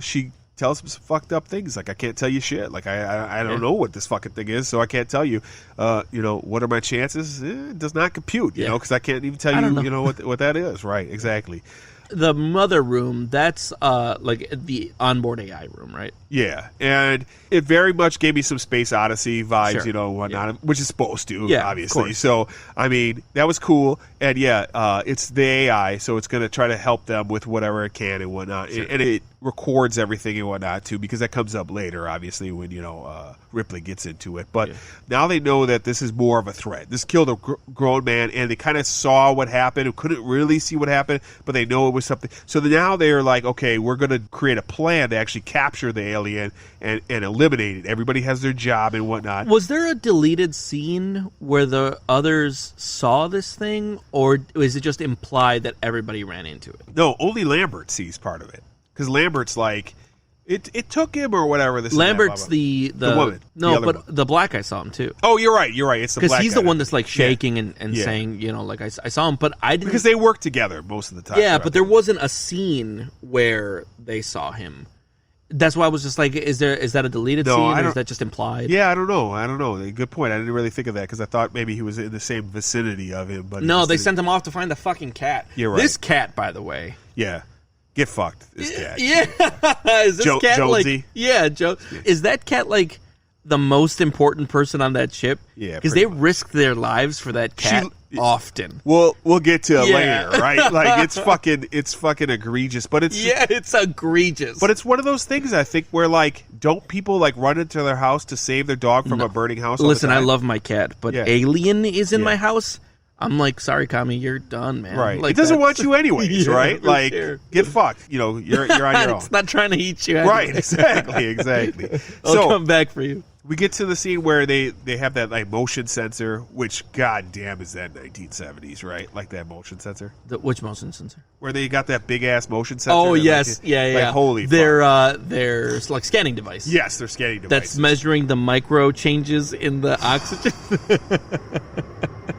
she tells him some fucked up things. Like, I can't tell you shit. Like, I don't know what this fucking thing is, so I can't tell you. What are my chances? It does not compute. You Yeah. know, because I can't even tell I don't you. know. You know what that is. Right? Exactly. The mother room, that's like the onboard AI room, right? Yeah, and it very much gave me some Space Odyssey vibes, Sure. whatnot, which is supposed to, Yeah, of obviously. course. So, I mean, that was cool, and it's the AI, so it's going to try to help them with whatever it can and whatnot, Sure. and it records everything and whatnot too, because that comes up later, obviously, when Ripley gets into it. But Yeah. now they know that this is more of a threat. This killed a grown man, and they kind of saw what happened, and couldn't really see what happened, but they know it was something. So now they're like, okay, we're going to create a plan to actually capture the alien and eliminate it. Everybody has their job and whatnot. Was there a deleted scene where the others saw this thing, or is it just implied that everybody ran into it? No, only Lambert sees part of it, because Lambert's like, it took him or whatever. This and that, Lambert's blah, blah. the woman. No, The other but woman. the black guy saw him too. Oh, you're right. It's the Because black he's guy. the one that's like shaking and Yeah. saying, like, I saw him, but I didn't. Because they work together most of the time. yeah, throughout but the there wasn't a scene where they saw him. That's why I was just like, is that a deleted No, scene, I or is don't- that just implied? Yeah, I don't know. Good point. I didn't really think of that because I thought maybe he was in the same vicinity of him. But he No, just they didn't. sent him off to find the fucking cat. You're right. This cat, by the way. Yeah, get fucked. This cat. Yeah, is this cat Jonesy? like? Yeah, Joe. Is that cat like the most important person on that ship? Yeah, because pretty they risk their lives for that cat often. We'll get to it Yeah. later, right? Like it's fucking egregious, but it's Yeah, it's egregious. But it's one of those things I think where like don't people like run into their house to save their dog from a burning house? all the Listen, I time? love my cat, but Yeah. Alien is in Yeah. my house. I'm like, sorry, Kami, you're done, man. Right. Like, It doesn't that's- want you anyways, Yeah, right? for Like sure. get fucked. You're on your own. It's not trying to eat you. Right, anyway. exactly. I'll So come back for you. we get to the scene where they have that like motion sensor, which goddamn is that 1970s, right? Like that motion sensor Which motion sensor? where they got that big ass motion sensor. Oh and, yes, like, yeah. Like holy, Their like scanning device. fuck. Yes, they're scanning That's devices. measuring the micro changes in the oxygen.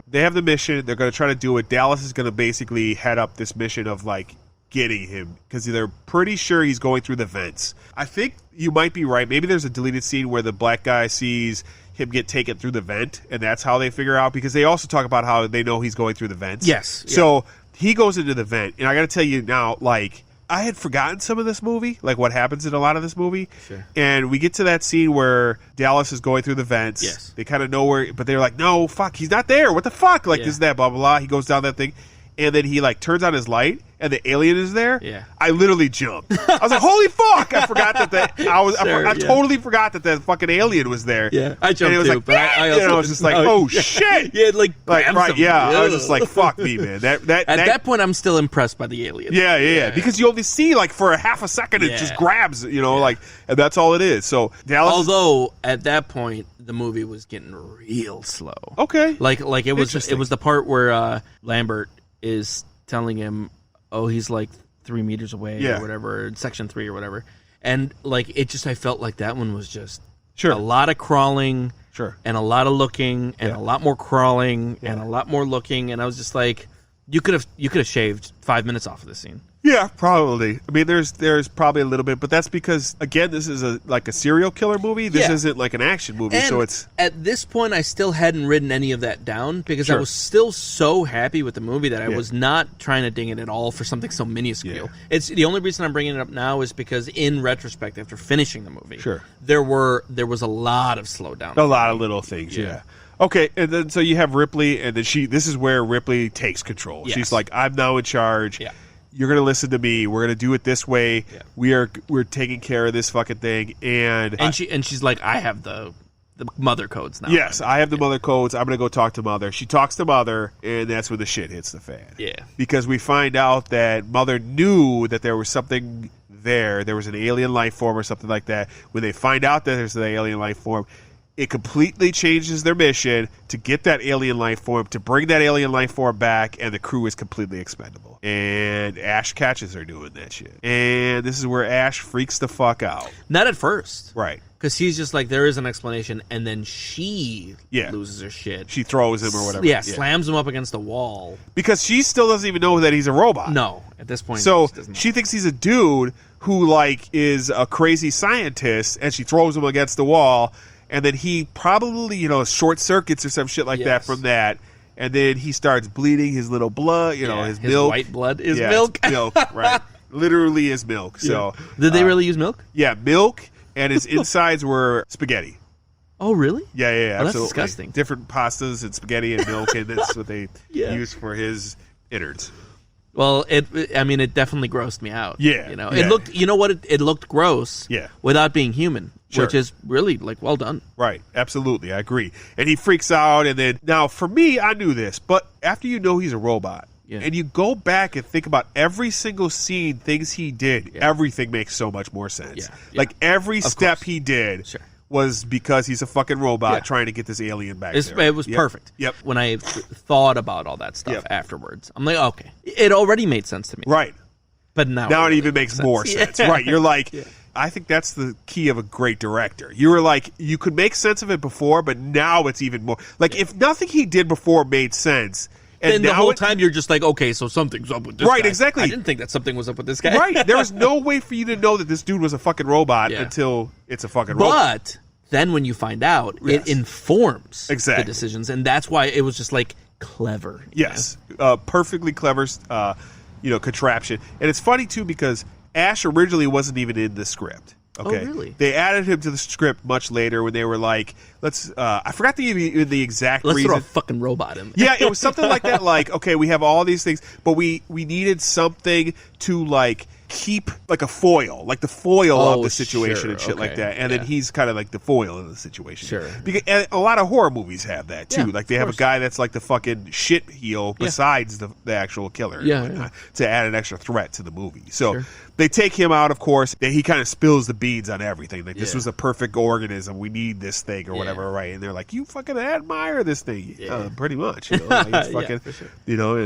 They have the mission. They're going to try to do it. Dallas is going to basically head up this mission of like getting him because they're pretty sure he's going through the vents. I think you might be right. Maybe there's a deleted scene where the black guy sees him get taken through the vent, and that's how they figure out. Because they also talk about how they know he's going through the vents. Yes, yeah. So he goes into the vent, and I got to tell you now, like I had forgotten some of this movie, like what happens in a lot of this movie. Sure. And we get to that scene where Dallas is going through the vents. Yes. They kind of know where, but they're like, no, fuck, he's not there. What the fuck? Like, Yeah. this, that, blah, blah, blah. He goes down that thing. And then he, like, turns on his light, and the alien is there. Yeah. I literally jumped. I was like, holy fuck! I forgot Sure, I yeah. totally forgot that fucking alien was there. Yeah, I jumped and it was too, like, but I also and I was just like, oh, oh, shit! Yeah, like grabs right, him. yeah. I was Ugh. just like, fuck me, man. At that point, I'm still impressed by the alien. yeah. Because you only see, like, for a half a second, it Yeah. just grabs, like, and that's all it is. So, Dallas... Although at that point the movie was getting real slow. Okay. Like it was Interesting. the part where Lambert is telling him, oh, he's like 3 meters away Yeah. or whatever, section 3 or whatever, and like it just I felt like that one was just Sure. a lot of crawling, Sure. and a lot of looking, and Yeah. a lot more crawling, and a lot more looking, and I was just like, you could have shaved 5 minutes off of this scene. Yeah, probably. I mean, there's probably a little bit, but that's because, again, this is a serial killer movie. This Yeah. isn't like an action movie, And so it's... at this point, I still hadn't written any of that down because I Sure. was still so happy with the movie that I Yeah. was not trying to ding it at all for something so minuscule. Yeah. It's the only reason I'm bringing it up now is because in retrospect, after finishing the movie, Sure. there was a lot of slowdown. A lot of little things, yeah. Okay, and then so you have Ripley, and then this is where Ripley takes control. Yes. She's like, I'm now in charge. Yeah. You're going to listen to me. We're going to do it this way. Yeah. We're taking care of this fucking thing. And she's like, I have the mother codes now. yes, I have the mother codes. I'm going to go talk to Mother. She talks to Mother, and that's when the shit hits the fan. Yeah. Because we find out that Mother knew that there was something there. There was an alien life form or something like that. When they find out that there's an alien life form, it completely changes their mission to get that alien life form, to bring that alien life form back, and the crew is completely expendable. And Ash catches her doing that shit. And this is where Ash freaks the fuck out. Not at first. Right. Because he's just like, there is an explanation, and then she Yeah. loses her shit. She throws him or whatever. Yeah, slams him up against the wall. Because she still doesn't even know that he's a robot. No, at this point. So she doesn't know. she thinks he's a dude who, like, is a crazy scientist, and she throws him against the wall, and then he probably, short circuits or some shit like that Yes. from that, and then he starts bleeding his little blood, Yeah, his milk. white blood is Yeah, milk. it's milk, right. Literally is milk. So Did they really use milk? yeah, milk, and his insides were spaghetti. Oh, really? Yeah, Oh, that's absolutely. disgusting. Different pastas and spaghetti and milk, and that's what they Yeah. use for his innards. Well, it definitely grossed me out. Yeah, It yeah. looked, it looked gross. Yeah. Without being human, Sure. which is really, like, well done. Right, absolutely, I agree. And he freaks out, and then now for me, I knew this, but after you know he's a robot, Yeah. and you go back and think about every single scene, things he did, everything makes so much more sense. Yeah, yeah. Like every step course. he did Sure. was because he's a fucking robot Yeah. trying to get this alien back. It was Yep. perfect. Yep. When I thought about all that stuff Yep. afterwards, I'm like, okay, it already made sense to me. Right. But now Now it really even makes more sense. Yeah. Right. You're like, I think that's the key of a great director. You were like, you could make sense of it before, but now it's even more. Like, if nothing he did before made sense, and Then the now whole it- time you're just like, okay, so something's up with this Right, guy. exactly. I didn't think that something was up with this guy. Right. There was no way for you to know that this dude was a fucking robot Yeah. until it's a fucking robot. But then when you find out, Yes. it informs Exactly. the decisions, and that's why it was just like clever. you Yes. Perfectly clever, contraption. And it's funny, too, because Ash originally wasn't even in the script. Okay. really? They added him to the script much later when they were like, I forgot the exact know? Let's reason. throw a fucking robot in there. Yeah, it was something like that. Like, okay, we have all these things, but we needed something to, like, keep, like, a foil, like the foil of Oh, the situation sure, and shit like okay, that. And then yeah. he's kind of like the foil of the situation. Sure. Because, and a lot of horror movies have that too. Yeah, like they of have a course. guy that's like the fucking shit heel besides the actual killer. and Yeah, whatnot, to add an extra threat to the movie. So Sure. they take him out, of course. He kind of spills the beans on everything. Like, this Yeah. was a perfect organism. We need this thing or whatever, right? And they're like, you fucking admire this thing. Pretty much. Like, it's Yeah, fucking, for sure.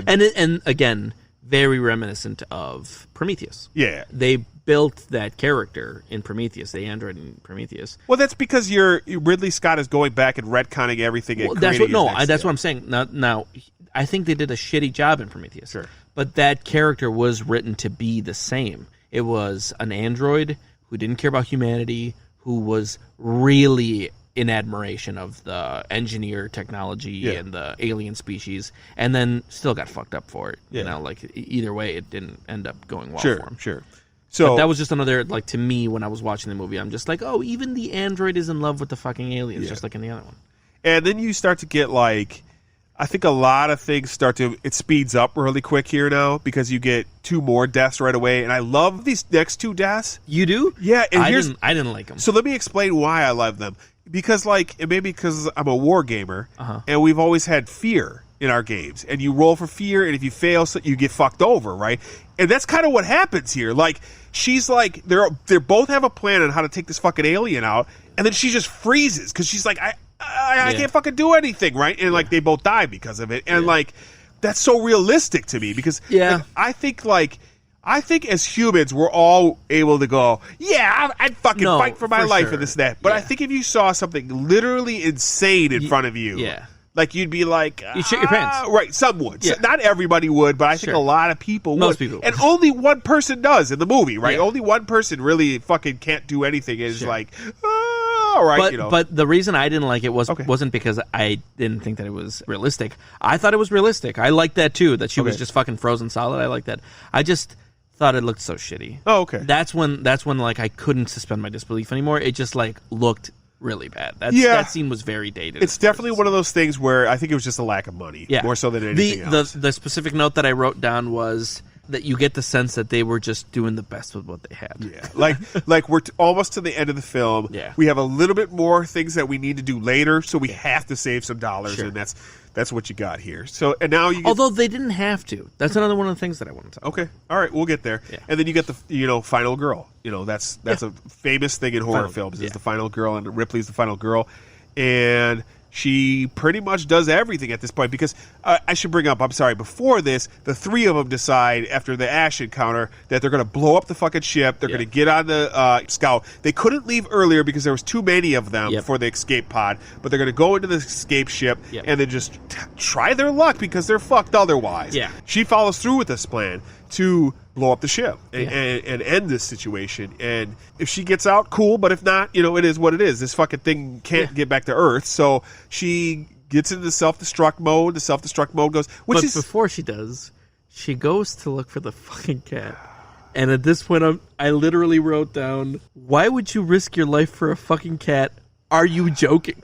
and And again, very reminiscent of Prometheus. yeah. They built that character in Prometheus, the android in Prometheus. Well, that's because Ridley Scott is going back and retconning everything. And Well, that's creating what. his next That's thing. what I'm saying. Now, I think they did a shitty job in Prometheus. Sure. But that character was written to be the same. It was an android who didn't care about humanity, who was really in admiration of the engineer technology Yeah. and the alien species, and then still got fucked up for it. Yeah. You know, like either way, it didn't end up going well Sure, for him. sure. So But that was just another, like, to me, when I was watching the movie, I'm just like, oh, even the android is in love with the fucking aliens, Yeah. just like in the other one. and then you start to get like, I think a lot of things it speeds up really quick here now because you get 2 more deaths right away, and I love these next 2 deaths. You do? Yeah, and I here's didn't like them. so let me explain why I love them. Because like, it may be because I'm a war gamer, Uh-huh. and we've always had fear in our games, and you roll for fear, and if you fail, so you get fucked over, right? And that's kind of what happens here. Like, she's like, they both have a plan on how to take this fucking alien out, and then she just freezes because she's like, I Yeah. can't fucking do anything, right? And like, they both die because of it, and like, that's so realistic to me because Yeah. like, I think as humans, we're all able to go, yeah, I'd fucking No, fight for my for life sure. and this and that. But I Yeah. think if you saw something literally insane in front of you, yeah. like you'd be like, You'd shit your pants. Right, some would. Yeah. Not everybody would, but I think Sure. a lot of people Most would. people And would. only one person does in the movie, right? Yeah. Only one person really fucking can't do anything and is Sure. like, all right, But you know. but the reason I didn't like it Okay. wasn't because I didn't think that it was realistic. I thought it was realistic. I liked that too. That she was Okay. just fucking frozen solid. I like that. I just thought it looked so shitty. Oh, okay. That's when like I couldn't suspend my disbelief anymore. It just like looked really bad. Yeah. That scene was very dated. It's definitely one of those things where I think it was just a lack of money, Yeah. more so than anything else. The specific note that I wrote down was that you get the sense that they were just doing the best with what they had. Yeah, like we're almost to the end of the film. Yeah. We have a little bit more things that we need to do later, so we have to save some dollars, Sure. and that's what you got here. So, and now you get, Although they didn't have to. That's another one of the things that I wanted to talk okay, all right, we'll get there. Yeah. And then you get the final girl. That's a famous thing in horror Final- films. yeah. Is the final girl, and Ripley's the final girl, and she pretty much does everything at this point because I should bring up, I'm sorry, before this, the 3 of them decide after the Ash encounter that they're going to blow up the fucking ship. They're Yeah. going to get on the Scout. They couldn't leave earlier because there was too many of them Yep. for the escape pod, but they're going to go into the escape ship Yep. and then just try their luck because they're fucked otherwise. Yeah. She follows through with this plan to blow up the ship and, Yeah. and end this situation. And if she gets out, cool. But if not, it is what it is. This fucking thing can't get back to Earth. So she gets into the self-destruct mode. The self-destruct mode goes, which But is before she does, she goes to look for the fucking cat. And at this point, I literally wrote down, "Why would you risk your life for a fucking cat? Are you joking?"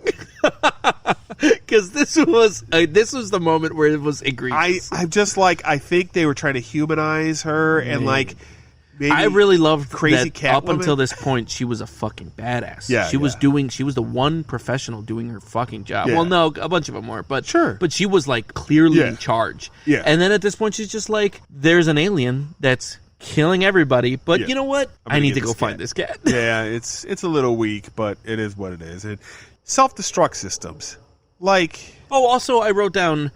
Because this was the moment where it was egregious. I'm just like, I think they were trying to humanize her and like maybe I really loved crazy that cat up woman. until this point, she was a fucking badass. Yeah, she was yeah. she was the one professional doing her fucking job. Yeah. Well, no, a bunch of them were, but Sure. but she was like clearly Yeah. in charge. Yeah. And then at this point, she's just like, there's an alien that's killing everybody, but Yeah. you know what? I'm I gonna need get to go this find cat. this cat. Yeah, it's a little weak, but it is what it is. And self-destruct systems, like. Oh, also, I wrote down,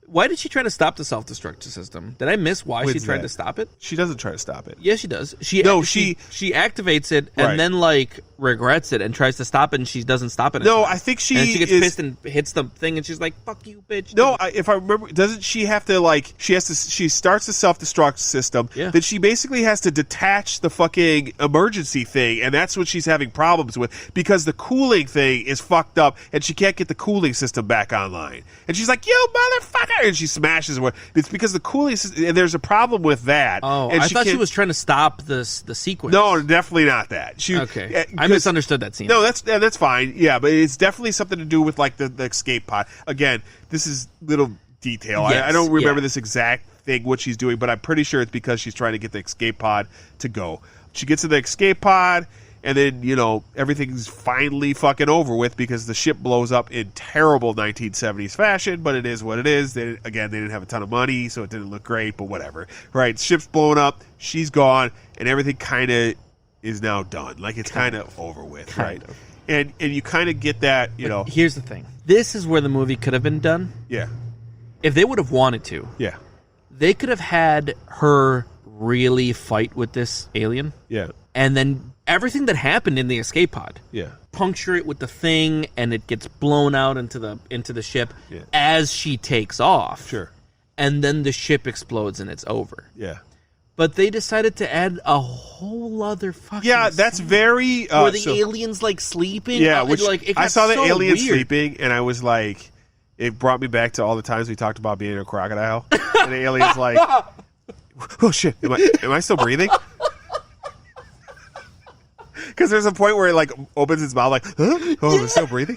why did she try to stop the self-destruct system? Did I miss why she When's tried that? to stop it? She doesn't try to stop it. Yeah, she does. she activates it and Right. then like regrets it and tries to stop it, and she doesn't stop it. in No, time. I think she and then she gets is- pissed and hits the thing, and she's like, "Fuck you, bitch." No, if I remember, doesn't she have to like? She starts the self-destruct system. Yeah. Then she basically has to detach the fucking emergency thing, and that's what she's having problems with because the cooling thing is fucked up, and she can't get the cooling system back online. And she's like, "You motherfucker!" and she smashes it. It's because the cooling system, and there's a problem with that. Oh, and I thought she can't- was trying to stop the sequence. No, definitely not that. She Okay, I 'cause- misunderstood that scene. No, that's fine. Yeah, but it's definitely something to do with like the escape pod. Again, this is little detail. I Yes, don't remember yeah. this exact thing what she's doing, but I'm pretty sure it's because she's trying to get the escape pod to go. She gets to the escape pod, and then everything's finally fucking over with because the ship blows up in terrible 1970s fashion. But it is what it is. They didn't have a ton of money, so it didn't look great. But whatever. Right? Ship's blown up. She's gone, and everything kind of is now done. Like it's kind of over with, Kind right? of. And you kind of get that, Here's the thing. This is where the movie could have been done. yeah, If they would have wanted to, yeah, they could have had her really fight with this alien, yeah, and then everything that happened in the escape pod, yeah, puncture it with the thing, and it gets blown out into the ship Yeah. as she takes off. sure, And then the ship explodes and it's over. yeah, But they decided to add a whole other fucking Yeah, that's scene very where the aliens like sleeping. Yeah, which like, it I got saw the so alien weird. sleeping, and I was like, it brought me back to all the times we talked about being in a crocodile, and the alien's like, oh shit, am I still breathing? Because there's a point where it like opens its mouth like, huh? Oh, I'm still breathing.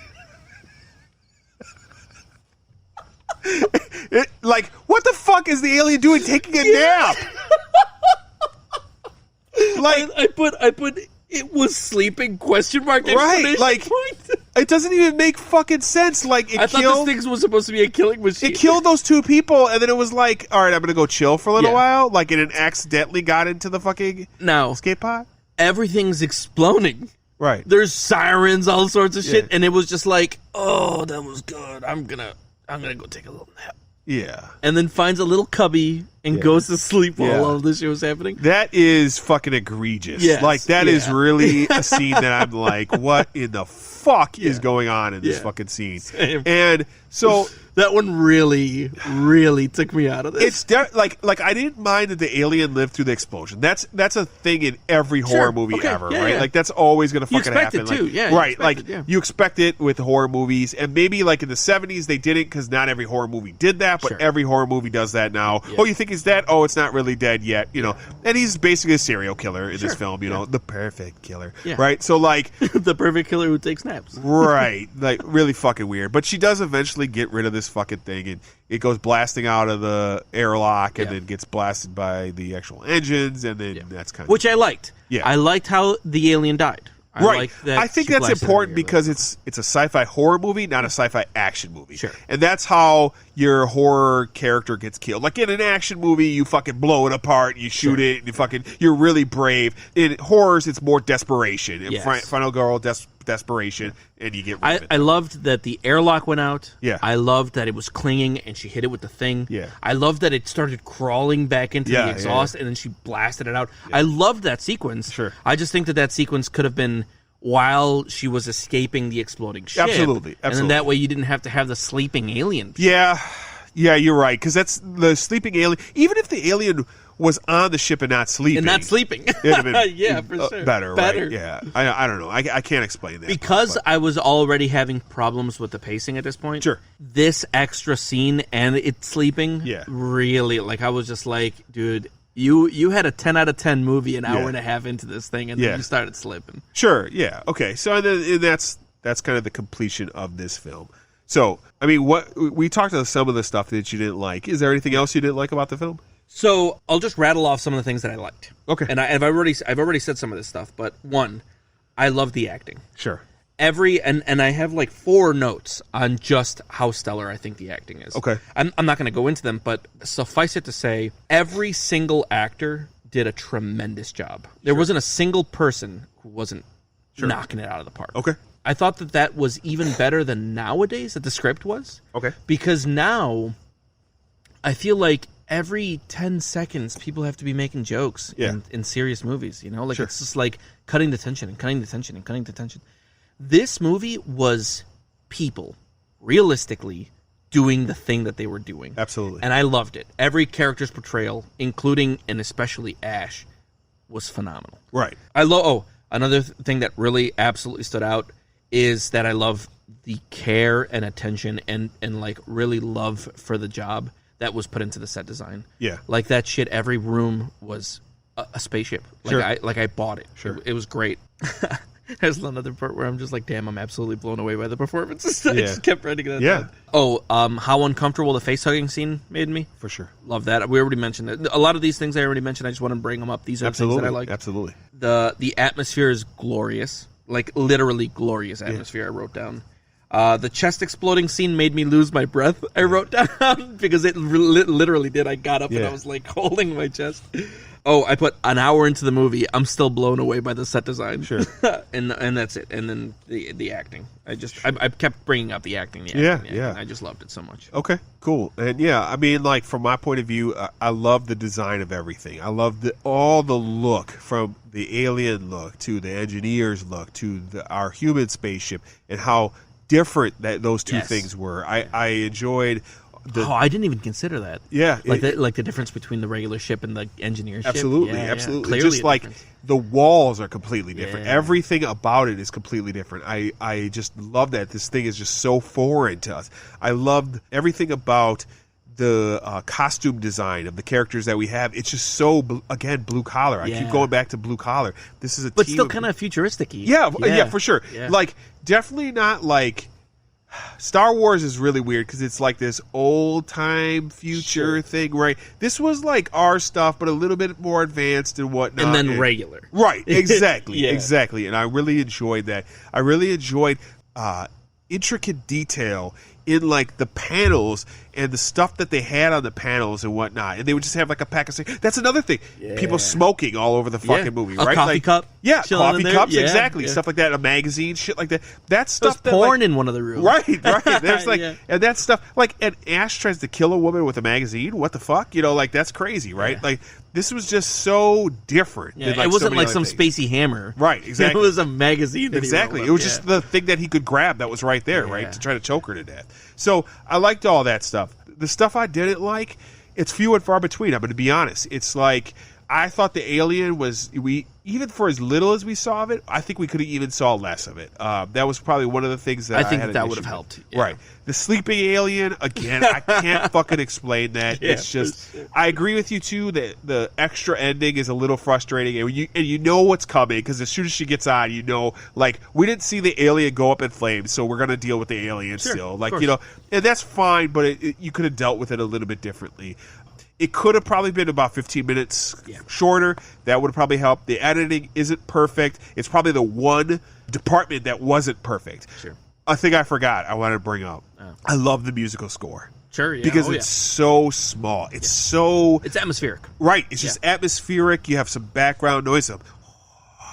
Like, what the fuck is the alien doing taking a nap? Like, I put it was sleeping question mark right, exclamation like point. it doesn't even make fucking sense. Like, I thought this thing was supposed to be a killing machine. it killed those two people, and then it was like, all right, I'm gonna go chill for a little Yeah. while. Like, and it accidentally got into the fucking Now escape pod. everything's exploding. Right. There's sirens, all sorts of shit, Yeah. and it was just like, oh, that was good. I'm gonna go take a little nap. Yeah. And then finds a little cubby and Yeah. goes to sleep while Yeah. all of this shit was happening. That is fucking egregious. Yes, Like, that is yeah. really a scene that I'm like, what in the fuck is going on in this Yeah. fucking scene? Same. And so That one really, really took me out of this. it's like I didn't mind that the alien lived through the explosion. That's a thing in every horror Sure. movie Okay. ever, Yeah, right? yeah. Like, that's always gonna You fucking expect happen. it too. Like, Yeah, you right. expect Like, it, yeah. you expect it with horror movies, and maybe like in the '70s they didn't because not every horror movie did that, but Sure. every horror movie does that now. Yeah. Oh, you think he's dead? Oh, it's not really dead yet, you know. And he's basically a serial killer in this Sure. film, you know, the perfect killer, Yeah. right? So like. The perfect killer who takes naps. Right, like really fucking weird. But she does eventually get rid of this fucking thing, and it goes blasting out of the airlock, and Yeah. then gets blasted by the actual engines, and then that's kind of Which I liked. Yeah. I liked how the alien died. I right. liked that I think she that's blasted important the alien. because it's a sci-fi horror movie, not a sci-fi action movie. Sure. And that's how your horror character gets killed. Like in an action movie, you fucking blow it apart, you shoot it, and you're really brave. In horrors, it's more desperation. In Yes. Final Girl, desperation, and you get rid of it. I loved that the airlock went out. Yeah. I loved that it was clinging and she hit it with the thing. Yeah. I loved that it started crawling back into Yeah, the yeah, exhaust and then she blasted it out. I loved that sequence. Sure. I just think that sequence could have been while she was escaping the exploding ship. Absolutely, And then absolutely. that way you didn't have to have the sleeping alien. Yeah, you're right. Because that's the sleeping alien. Even if the alien was on the ship and not sleeping, And not sleeping. it'd have been yeah, for sure. better. Better. Right? Yeah, I don't know. I can't explain that Because but- I was already having problems with the pacing at this point. Sure. This extra scene and it sleeping, Yeah. really, like, I was just like, dude, you had a 10 out of 10 movie an hour Yeah. and a half into this thing, and Yeah. then you started slipping. Sure. Yeah. Okay. So and that's kind of the completion of this film. So I mean, what we talked about some of the stuff that you didn't like. Is there anything else you didn't like about the film? So I'll just rattle off some of the things that I liked. Okay. And I've already said some of this stuff, but one, I love the acting. Sure. And I have like 4 notes on just how stellar I think the acting is. Okay. I'm not going to go into them, but suffice it to say, every single actor did a tremendous job. There wasn't a single person who wasn't knocking it out of the park. Okay. I thought that was even better than nowadays that the script was. Okay. Because now I feel like every 10 seconds people have to be making jokes Yeah. in serious movies, you know? Like Sure. it's just like cutting the tension and cutting the tension and cutting the tension. This movie was people realistically doing the thing that they were doing. Absolutely. And I loved it. Every character's portrayal, including and especially Ash, was phenomenal. Right. Another thing that really absolutely stood out is that I love the care and attention and like really love for the job that was put into the set design. Yeah. Like that shit, every room was a spaceship. Like Sure. I bought it. Sure. It was great. There's another part where I'm just like, damn, I'm absolutely blown away by the performances. I Yeah. just kept writing that Yeah. down. How uncomfortable the face hugging scene made me. For sure. Love that. We already mentioned it. A lot of these things I already mentioned. I just want to bring them up. These are the things Absolutely. that I like. Absolutely. The atmosphere is glorious, like literally glorious atmosphere. I wrote down. The chest exploding scene made me lose my breath. I wrote down because it literally did. I got up and Yeah. I was like holding my chest. Oh, I put an hour into the movie. I'm still blown away by the set design. Sure. and that's it. And then the acting. I kept bringing up the acting. The Yeah, acting, the yeah. acting. I just loved it so much. Okay, cool. And yeah, I mean, like from my point of view, I love the design of everything. I love all the look, from the alien look to the engineer's look to our human spaceship, and how different that those two Yes. things were. I enjoyed I didn't even consider that. Yeah, like the difference between the regular ship and the engineer ship. Absolutely, Yeah, absolutely. Clearly Just a like difference. the walls are completely different. Yeah. Everything about it is completely different. I just love that. This thing is just so foreign to us. I loved everything about the costume design of the characters that we have. It's just so again blue collar. I keep going back to blue collar. This is a but team still kind of futuristic-y. yeah, for sure. Yeah. Like definitely not like Star Wars is really weird because it's like this old time future thing, right? This was like our stuff, but a little bit more advanced and whatnot. And then regular. Right, exactly, Yeah. exactly. And I really enjoyed that. I really enjoyed intricate detail in like the panels and the stuff that they had on the panels and whatnot. And they would just have like a pack of cigarettes. That's another thing. People smoking all over the fucking movie, A right? coffee like, cup Yeah, chilling coffee in there. cups, Yeah, exactly. yeah. Stuff like that, a magazine, shit like that. That's stuff There's that porn like, in one of the rooms. Right. There's like, Yeah. and that stuff, like, and Ash tries to kill a woman with a magazine. What the fuck? You know, like, that's crazy, right? Yeah. Like, this was just so different. Yeah, than, like, it wasn't so many like other some things. spacey hammer. Right, exactly. It was a magazine. That Exactly. He It was rolled up, just the thing that he could grab that was right there, Yeah. right, to try to choke her to death. So I liked all that stuff. The stuff I didn't like, it's few and far between. I'm going to be honest. It's like I thought the alien was even for as little as we saw of it, I think we could have even saw less of it. That was probably one of the things that I think had that an would have issue helped. with. Yeah. Right. The sleeping alien, again, I can't fucking explain that. Yeah, It's just I agree with you too that the extra ending is a little frustrating, and you know what's coming because as soon as she gets on, you know, like we didn't see the alien go up in flames, so we're gonna deal with the alien still, like course. you know, and that's fine, but you could have dealt with it a little bit differently. It could have probably been about 15 minutes shorter. That would have probably helped. The editing isn't perfect. It's probably the one department that wasn't perfect. Sure. A thing I forgot I wanted to bring up. I love the musical score. Sure, yeah. Because Oh, it's so small. It's so... It's atmospheric. Right. It's just atmospheric. You have some background noise.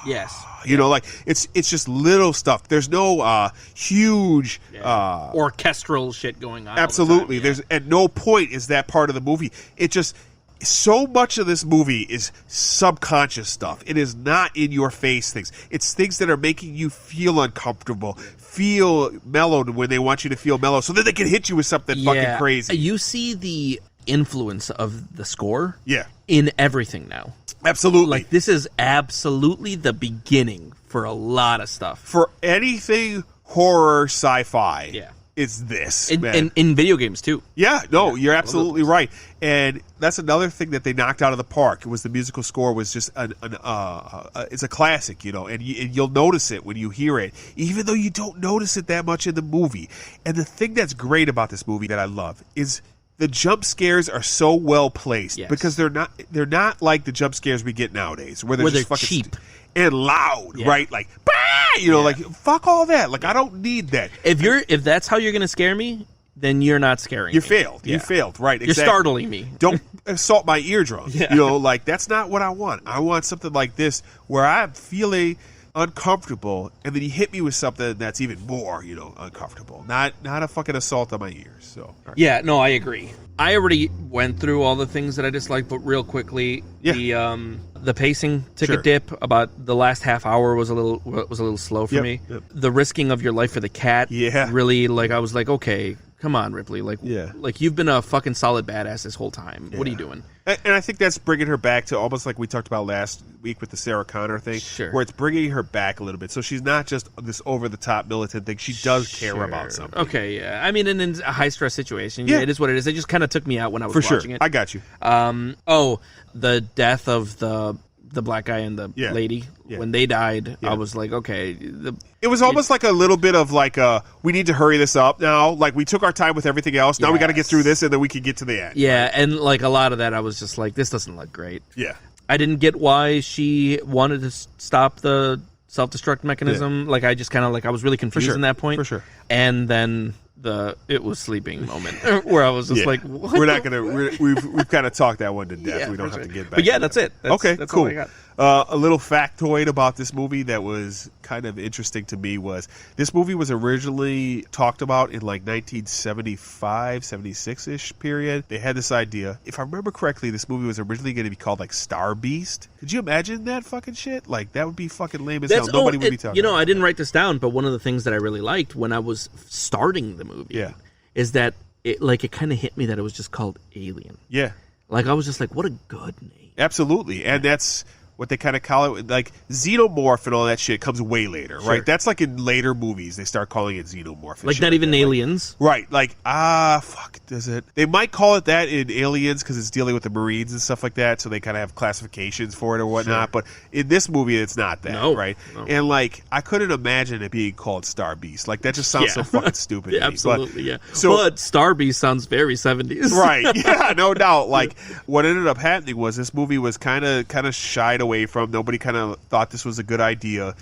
Yes. You know, like, it's just little stuff. There's no huge... orchestral shit going on. Absolutely. All the time. There's at no point is that part of the movie. It just so much of this movie is subconscious stuff. It is not in your face things. It's things that are making you feel uncomfortable, feel mellowed when they want you to feel mellow, so that they can hit you with something fucking crazy. You see the influence of the score Yeah. in everything now. Absolutely. Like, this is absolutely the beginning for a lot of stuff. For anything horror sci-fi, Yeah. it's this. In, man. in video games, too. Yeah, no, you're absolutely right, and that's another thing that they knocked out of the park. It was the musical score was just it's a classic, you know, and you'll notice it when you hear it, even though you don't notice it that much in the movie. And the thing that's great about this movie that I love is the jump scares are so well placed because they're not like the jump scares we get nowadays where they're just fucking cheap and loud, right? Like, bah! You know, like fuck all that. Like I don't need that. If that's how you're going to scare me, then you're not scaring You me. failed. Yeah. You failed. Right. You're Exactly. startling me. Don't assault my eardrums. Yeah. You know, like that's not what I want. I want something like this where I'm feeling uncomfortable, and then you hit me with something that's even more, you know, uncomfortable. Not a fucking assault on my ears. So Yeah, no, I agree. I already went through all the things that I disliked, but real quickly, the pacing took a dip. About the last half hour was a little slow for me. Yep. The risking of your life for the cat, Yeah. really, like I was like, okay, come on, Ripley, like, Yeah. like you've been a fucking solid badass this whole time. What are you doing? And I think that's bringing her back to almost like we talked about last week with the Sarah Connor thing, Sure. where it's bringing her back a little bit. So she's not just this over-the-top militant thing. She does care about something. Okay, yeah. I mean, in a high-stress situation, Yeah. it is what it is. It just kind of took me out when I was For sure. watching it. I got you. The death of the black guy and the lady, when they died, I was like, okay. It was almost like a little bit of like we need to hurry this up now. Like we took our time with everything else. Now we got to get through this, and then we can get to the end. Yeah, and like a lot of that, I was just like, this doesn't look great. Yeah. I didn't get why she wanted to stop the self-destruct mechanism. Like I just kind of like I was really confused in that point. For sure. And then it was sleeping moment where I was just like, what? We're not gonna. We've kind of talked that one to death. Yeah, we don't for have to sure. get back. But yeah, to that's that. it. That's Okay, all cool. I got. A little factoid about this movie that was kind of interesting to me was this movie was originally talked about in like 1975, 76-ish period. They had this idea. If I remember correctly, this movie was originally going to be called like Star Beast. Could you imagine that fucking shit? Like that would be fucking lame as hell. Nobody would be talking. You know, about I didn't write this down, but one of the things that I really liked when I was starting the movie is that it kind of hit me that it was just called Alien. Yeah. Like, I was just like, what a good name. Absolutely. And that's what they kind of call it. Like, xenomorph and all that shit comes way later, Sure. right? That's like in later movies, they start calling it xenomorph. and Like, shit not even that. aliens. Right. Like, fuck, does it? They might call it that in Aliens because it's dealing with the Marines and stuff like that, so they kind of have classifications for it or whatnot. Sure. But in this movie, it's not that, No. right? No. And, like, I couldn't imagine it being called Star Beast. Like, that just sounds so fucking stupid to Yeah, me. absolutely, yeah. So- But Star Beast sounds very 70s. Right. Yeah, no doubt. Like, what ended up happening was this movie was kind of shied away from. Nobody kind of thought this was a good idea.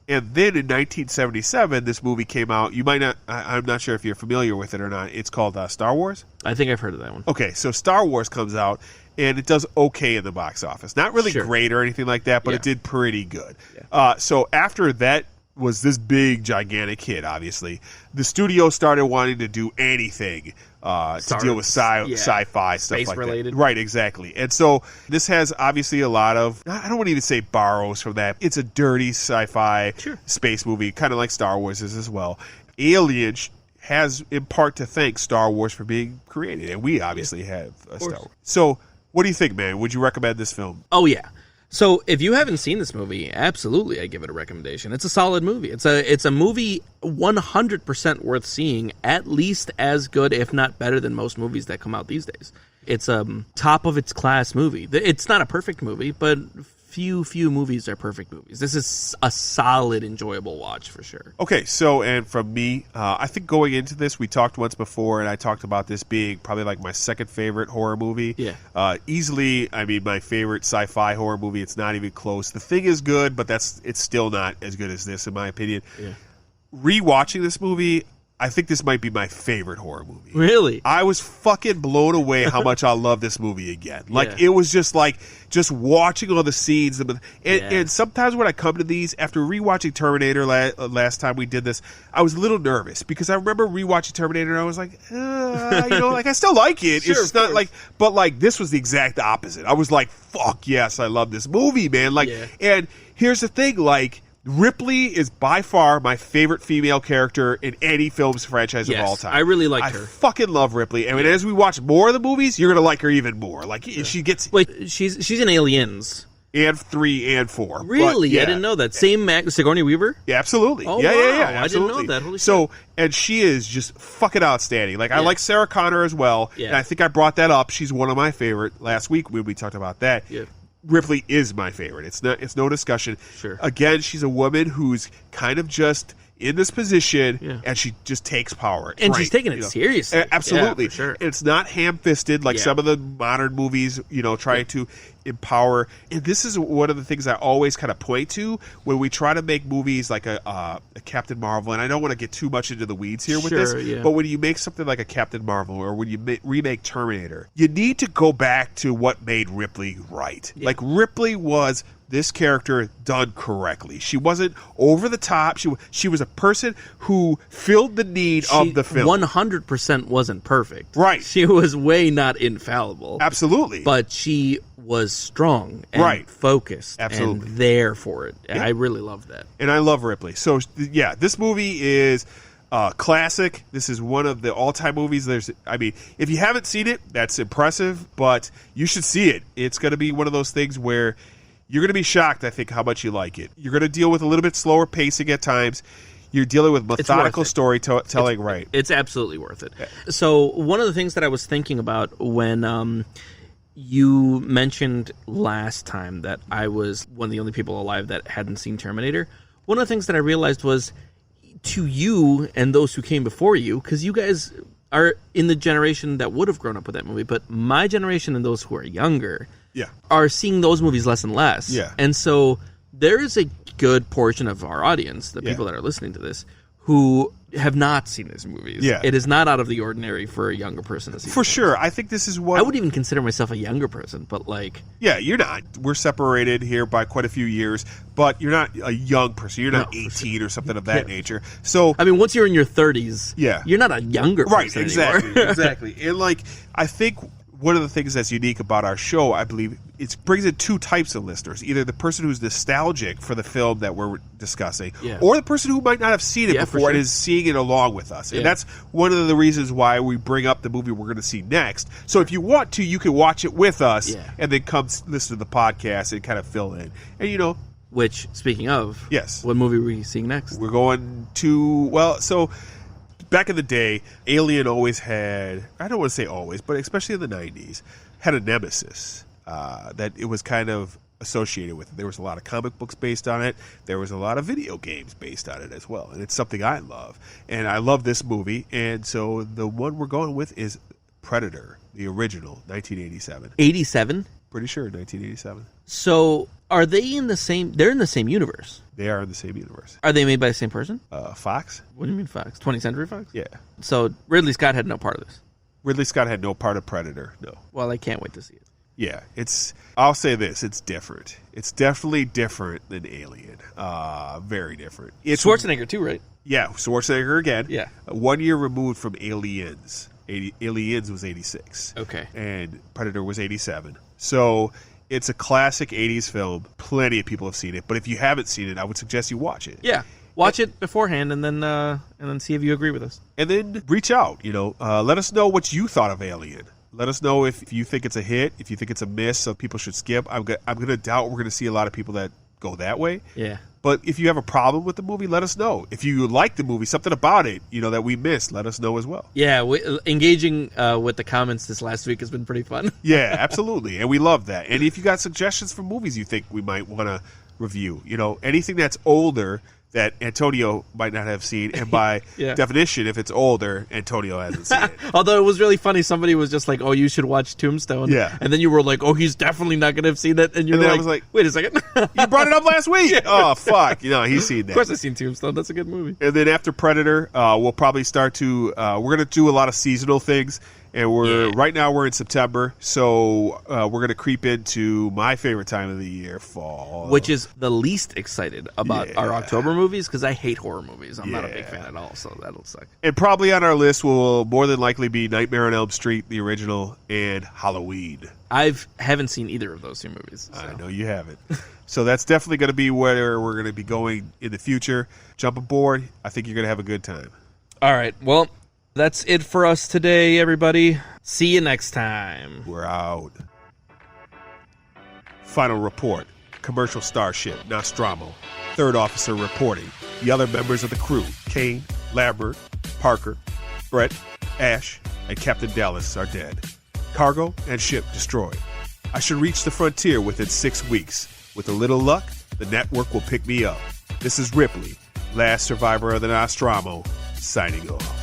And then in 1977, this movie came out. You might not, I'm not sure if you're familiar with it or not. It's called Star Wars. I think I've heard of that one. Okay, so Star Wars comes out, and it does okay in the box office. Not really Sure. great or anything like that, but Yeah. it did pretty good. Yeah. So after that was this big, gigantic hit, obviously, the studio started wanting to do anything to deal with sci-fi stuff like Space-related. that. Right, exactly. And so this has obviously a lot of, I don't want to even say borrows from that. It's a dirty sci-fi Sure. space movie, kind of like Star Wars is as well. Alien has in part to thank Star Wars for being created, and we obviously have a Star Wars. So what do you think, man? Would you recommend this film? Oh, yeah. So if you haven't seen this movie, absolutely I give it a recommendation. It's a solid movie. It's a movie 100% worth seeing, at least as good, if not better than most movies that come out these days. It's a top of its class movie. It's not a perfect movie, but few movies are perfect movies. This is a solid, enjoyable watch for sure. Okay, so, and from me, I think going into this, we talked once before, and I talked about this being probably like my second favorite horror movie. Yeah. Easily, I mean, my favorite sci-fi horror movie. It's not even close. The Thing is good, but it's still not as good as this, in my opinion. Yeah. Rewatching this movie, I think this might be my favorite horror movie. Really? I was fucking blown away how much I love this movie again. Like, Yeah. it was just like, just watching all the scenes. And Yeah. sometimes when I come to these, after rewatching Terminator last time we did this, I was a little nervous because I remember rewatching Terminator and I was like, like, I still like it. Sure, it's just of not course. like, but like, this was the exact opposite. I was like, fuck yes, I love this movie, man. Like, Yeah. and here's the thing, like, Ripley is by far my favorite female character in any films franchise of Yes, all time. I really liked her. I fucking love Ripley. I mean, as we watch more of the movies, you're gonna like her even more. Like, she gets Wait, she's in Aliens. and 3 and 4. Really? But, yeah. I didn't know that. Same Sigourney Weaver? Yeah, absolutely. Oh, yeah, wow. yeah, I didn't know absolutely. that. Holy so, shit. and she is just fucking outstanding. Like, I Yeah. like Sarah Connor as well. Yeah. And I think I brought that up. She's one of my favorite last week when we talked about that. Yeah. Ripley is my favorite. It's no discussion. Sure. Again, she's a woman who's kind of just in this position, Yeah. and she just takes power. And she's Great, taking it seriously. Absolutely. Yeah, for sure. It's not ham-fisted like Yeah. some of the modern movies, try to empower. And this is one of the things I always kind of point to when we try to make movies like a Captain Marvel. And I don't want to get too much into the weeds here with this, Sure, yeah. but when you make something like a Captain Marvel or when you remake Terminator, you need to go back to what made Ripley right. Yeah. Like, Ripley was this character done correctly. She wasn't over the top. She was a person who filled the need of the film. 100% wasn't perfect. Right. She was way not infallible. Absolutely. But she was strong and Right. focused Absolutely. and there for it. Yeah. I really love that. And I love Ripley. So, yeah, this movie is classic. This is one of the all-time movies. If you haven't seen it, that's impressive, but you should see it. It's going to be one of those things where you're going to be shocked, I think, how much you like it. You're going to deal with a little bit slower pacing at times. You're dealing with methodical it. storytelling, right? It's absolutely worth it. So one of the things that I was thinking about when you mentioned last time that I was one of the only people alive that hadn't seen Terminator, one of the things that I realized was to you and those who came before you, because you guys are in the generation that would have grown up with that movie, but my generation and those who are younger Yeah. are seeing those movies less and less. Yeah. And so there is a good portion of our audience, the people that are listening to this, who have not seen these movies. Yeah. It is not out of the ordinary for a younger person to see. For these sure. I think this is what... movies. I would even consider myself a younger person, but like... Yeah, you're not. We're separated here by quite a few years, but you're not a young person. You're not 18 or something of that nature. So, I mean, once you're in your 30s, Yeah. you're not a younger right, person exactly, anymore. exactly. And, like, I think one of the things that's unique about our show, I believe, it brings in two types of listeners. Either the person who's nostalgic for the film that we're discussing, or the person who might not have seen it before and is seeing it along with us. And that's one of the reasons why we bring up the movie we're going to see next. So if you want to, you can watch it with us and then come listen to the podcast and kind of fill in. And, you know... Which, speaking of, what movie are we seeing next? We're going to... Well, so... Back in the day, Alien always had, I don't want to say always, but especially in the 90s, had a nemesis that it was kind of associated with. There was a lot of comic books based on it. There was a lot of video games based on it as well. And it's something I love. And I love this movie. And so the one we're going with is Predator, the original, 1987. 87? Pretty sure, 1987. So are they in the same, they're in the same universe? They are in the same universe. Are they made by the same person? Fox. What do you mean Fox? 20th Century Fox? Yeah. So Ridley Scott had no part of this? Ridley Scott had no part of Predator, no. Well, I can't wait to see it. Yeah, I'll say this, it's different. It's definitely different than Alien. Very different. It's Schwarzenegger too, right? Yeah, Schwarzenegger again. Yeah. 1 year removed from Aliens. Aliens was 86. Okay. And Predator was 87. So it's a classic 80s film. Plenty of people have seen it. But if you haven't seen it, I would suggest you watch it. Yeah. Watch it beforehand and then see if you agree with us. And then reach out, you know. Let us know what you thought of Alien. Let us know if you think it's a hit, if you think it's a miss, so people should skip. I'm going to doubt we're going to see a lot of people that go that way. Yeah. But if you have a problem with the movie, let us know. If you like the movie, something about it, you know, that we missed, let us know as well. Yeah, engaging with the comments this last week has been pretty fun. Yeah, absolutely. And we love that. And if you got suggestions for movies you think we might want to review, you know, anything that's older that Antonio might not have seen, and by definition, if it's older, Antonio hasn't seen it. Although it was really funny, somebody was just like, "Oh, you should watch Tombstone." Yeah, and then you were like, "Oh, he's definitely not going to have seen that," and I was like, "Wait a second, you brought it up last week." Oh, fuck! You know, he's seen that. Of course, I've seen Tombstone. That's a good movie. And then after Predator, we'll probably start to we're going to do a lot of seasonal things. And right now we're in September, so we're going to creep into my favorite time of the year, fall. Which is the least excited about our October movies, because I hate horror movies. I'm not a big fan at all, so that'll suck. And probably on our list will more than likely be Nightmare on Elm Street, the original, and Halloween. I haven't seen either of those two movies. So. I know you haven't. So that's definitely going to be where we're going to be going in the future. Jump aboard. I think you're going to have a good time. All right. Well, that's it for us today, everybody. See you next time. We're out. Final report. Commercial starship Nostromo. Third officer reporting. The other members of the crew, Kane, Lambert, Parker, Brett, Ash, and Captain Dallas are dead. Cargo and ship destroyed. I should reach the frontier within 6 weeks. With a little luck, the network will pick me up. This is Ripley, last survivor of the Nostromo, signing off.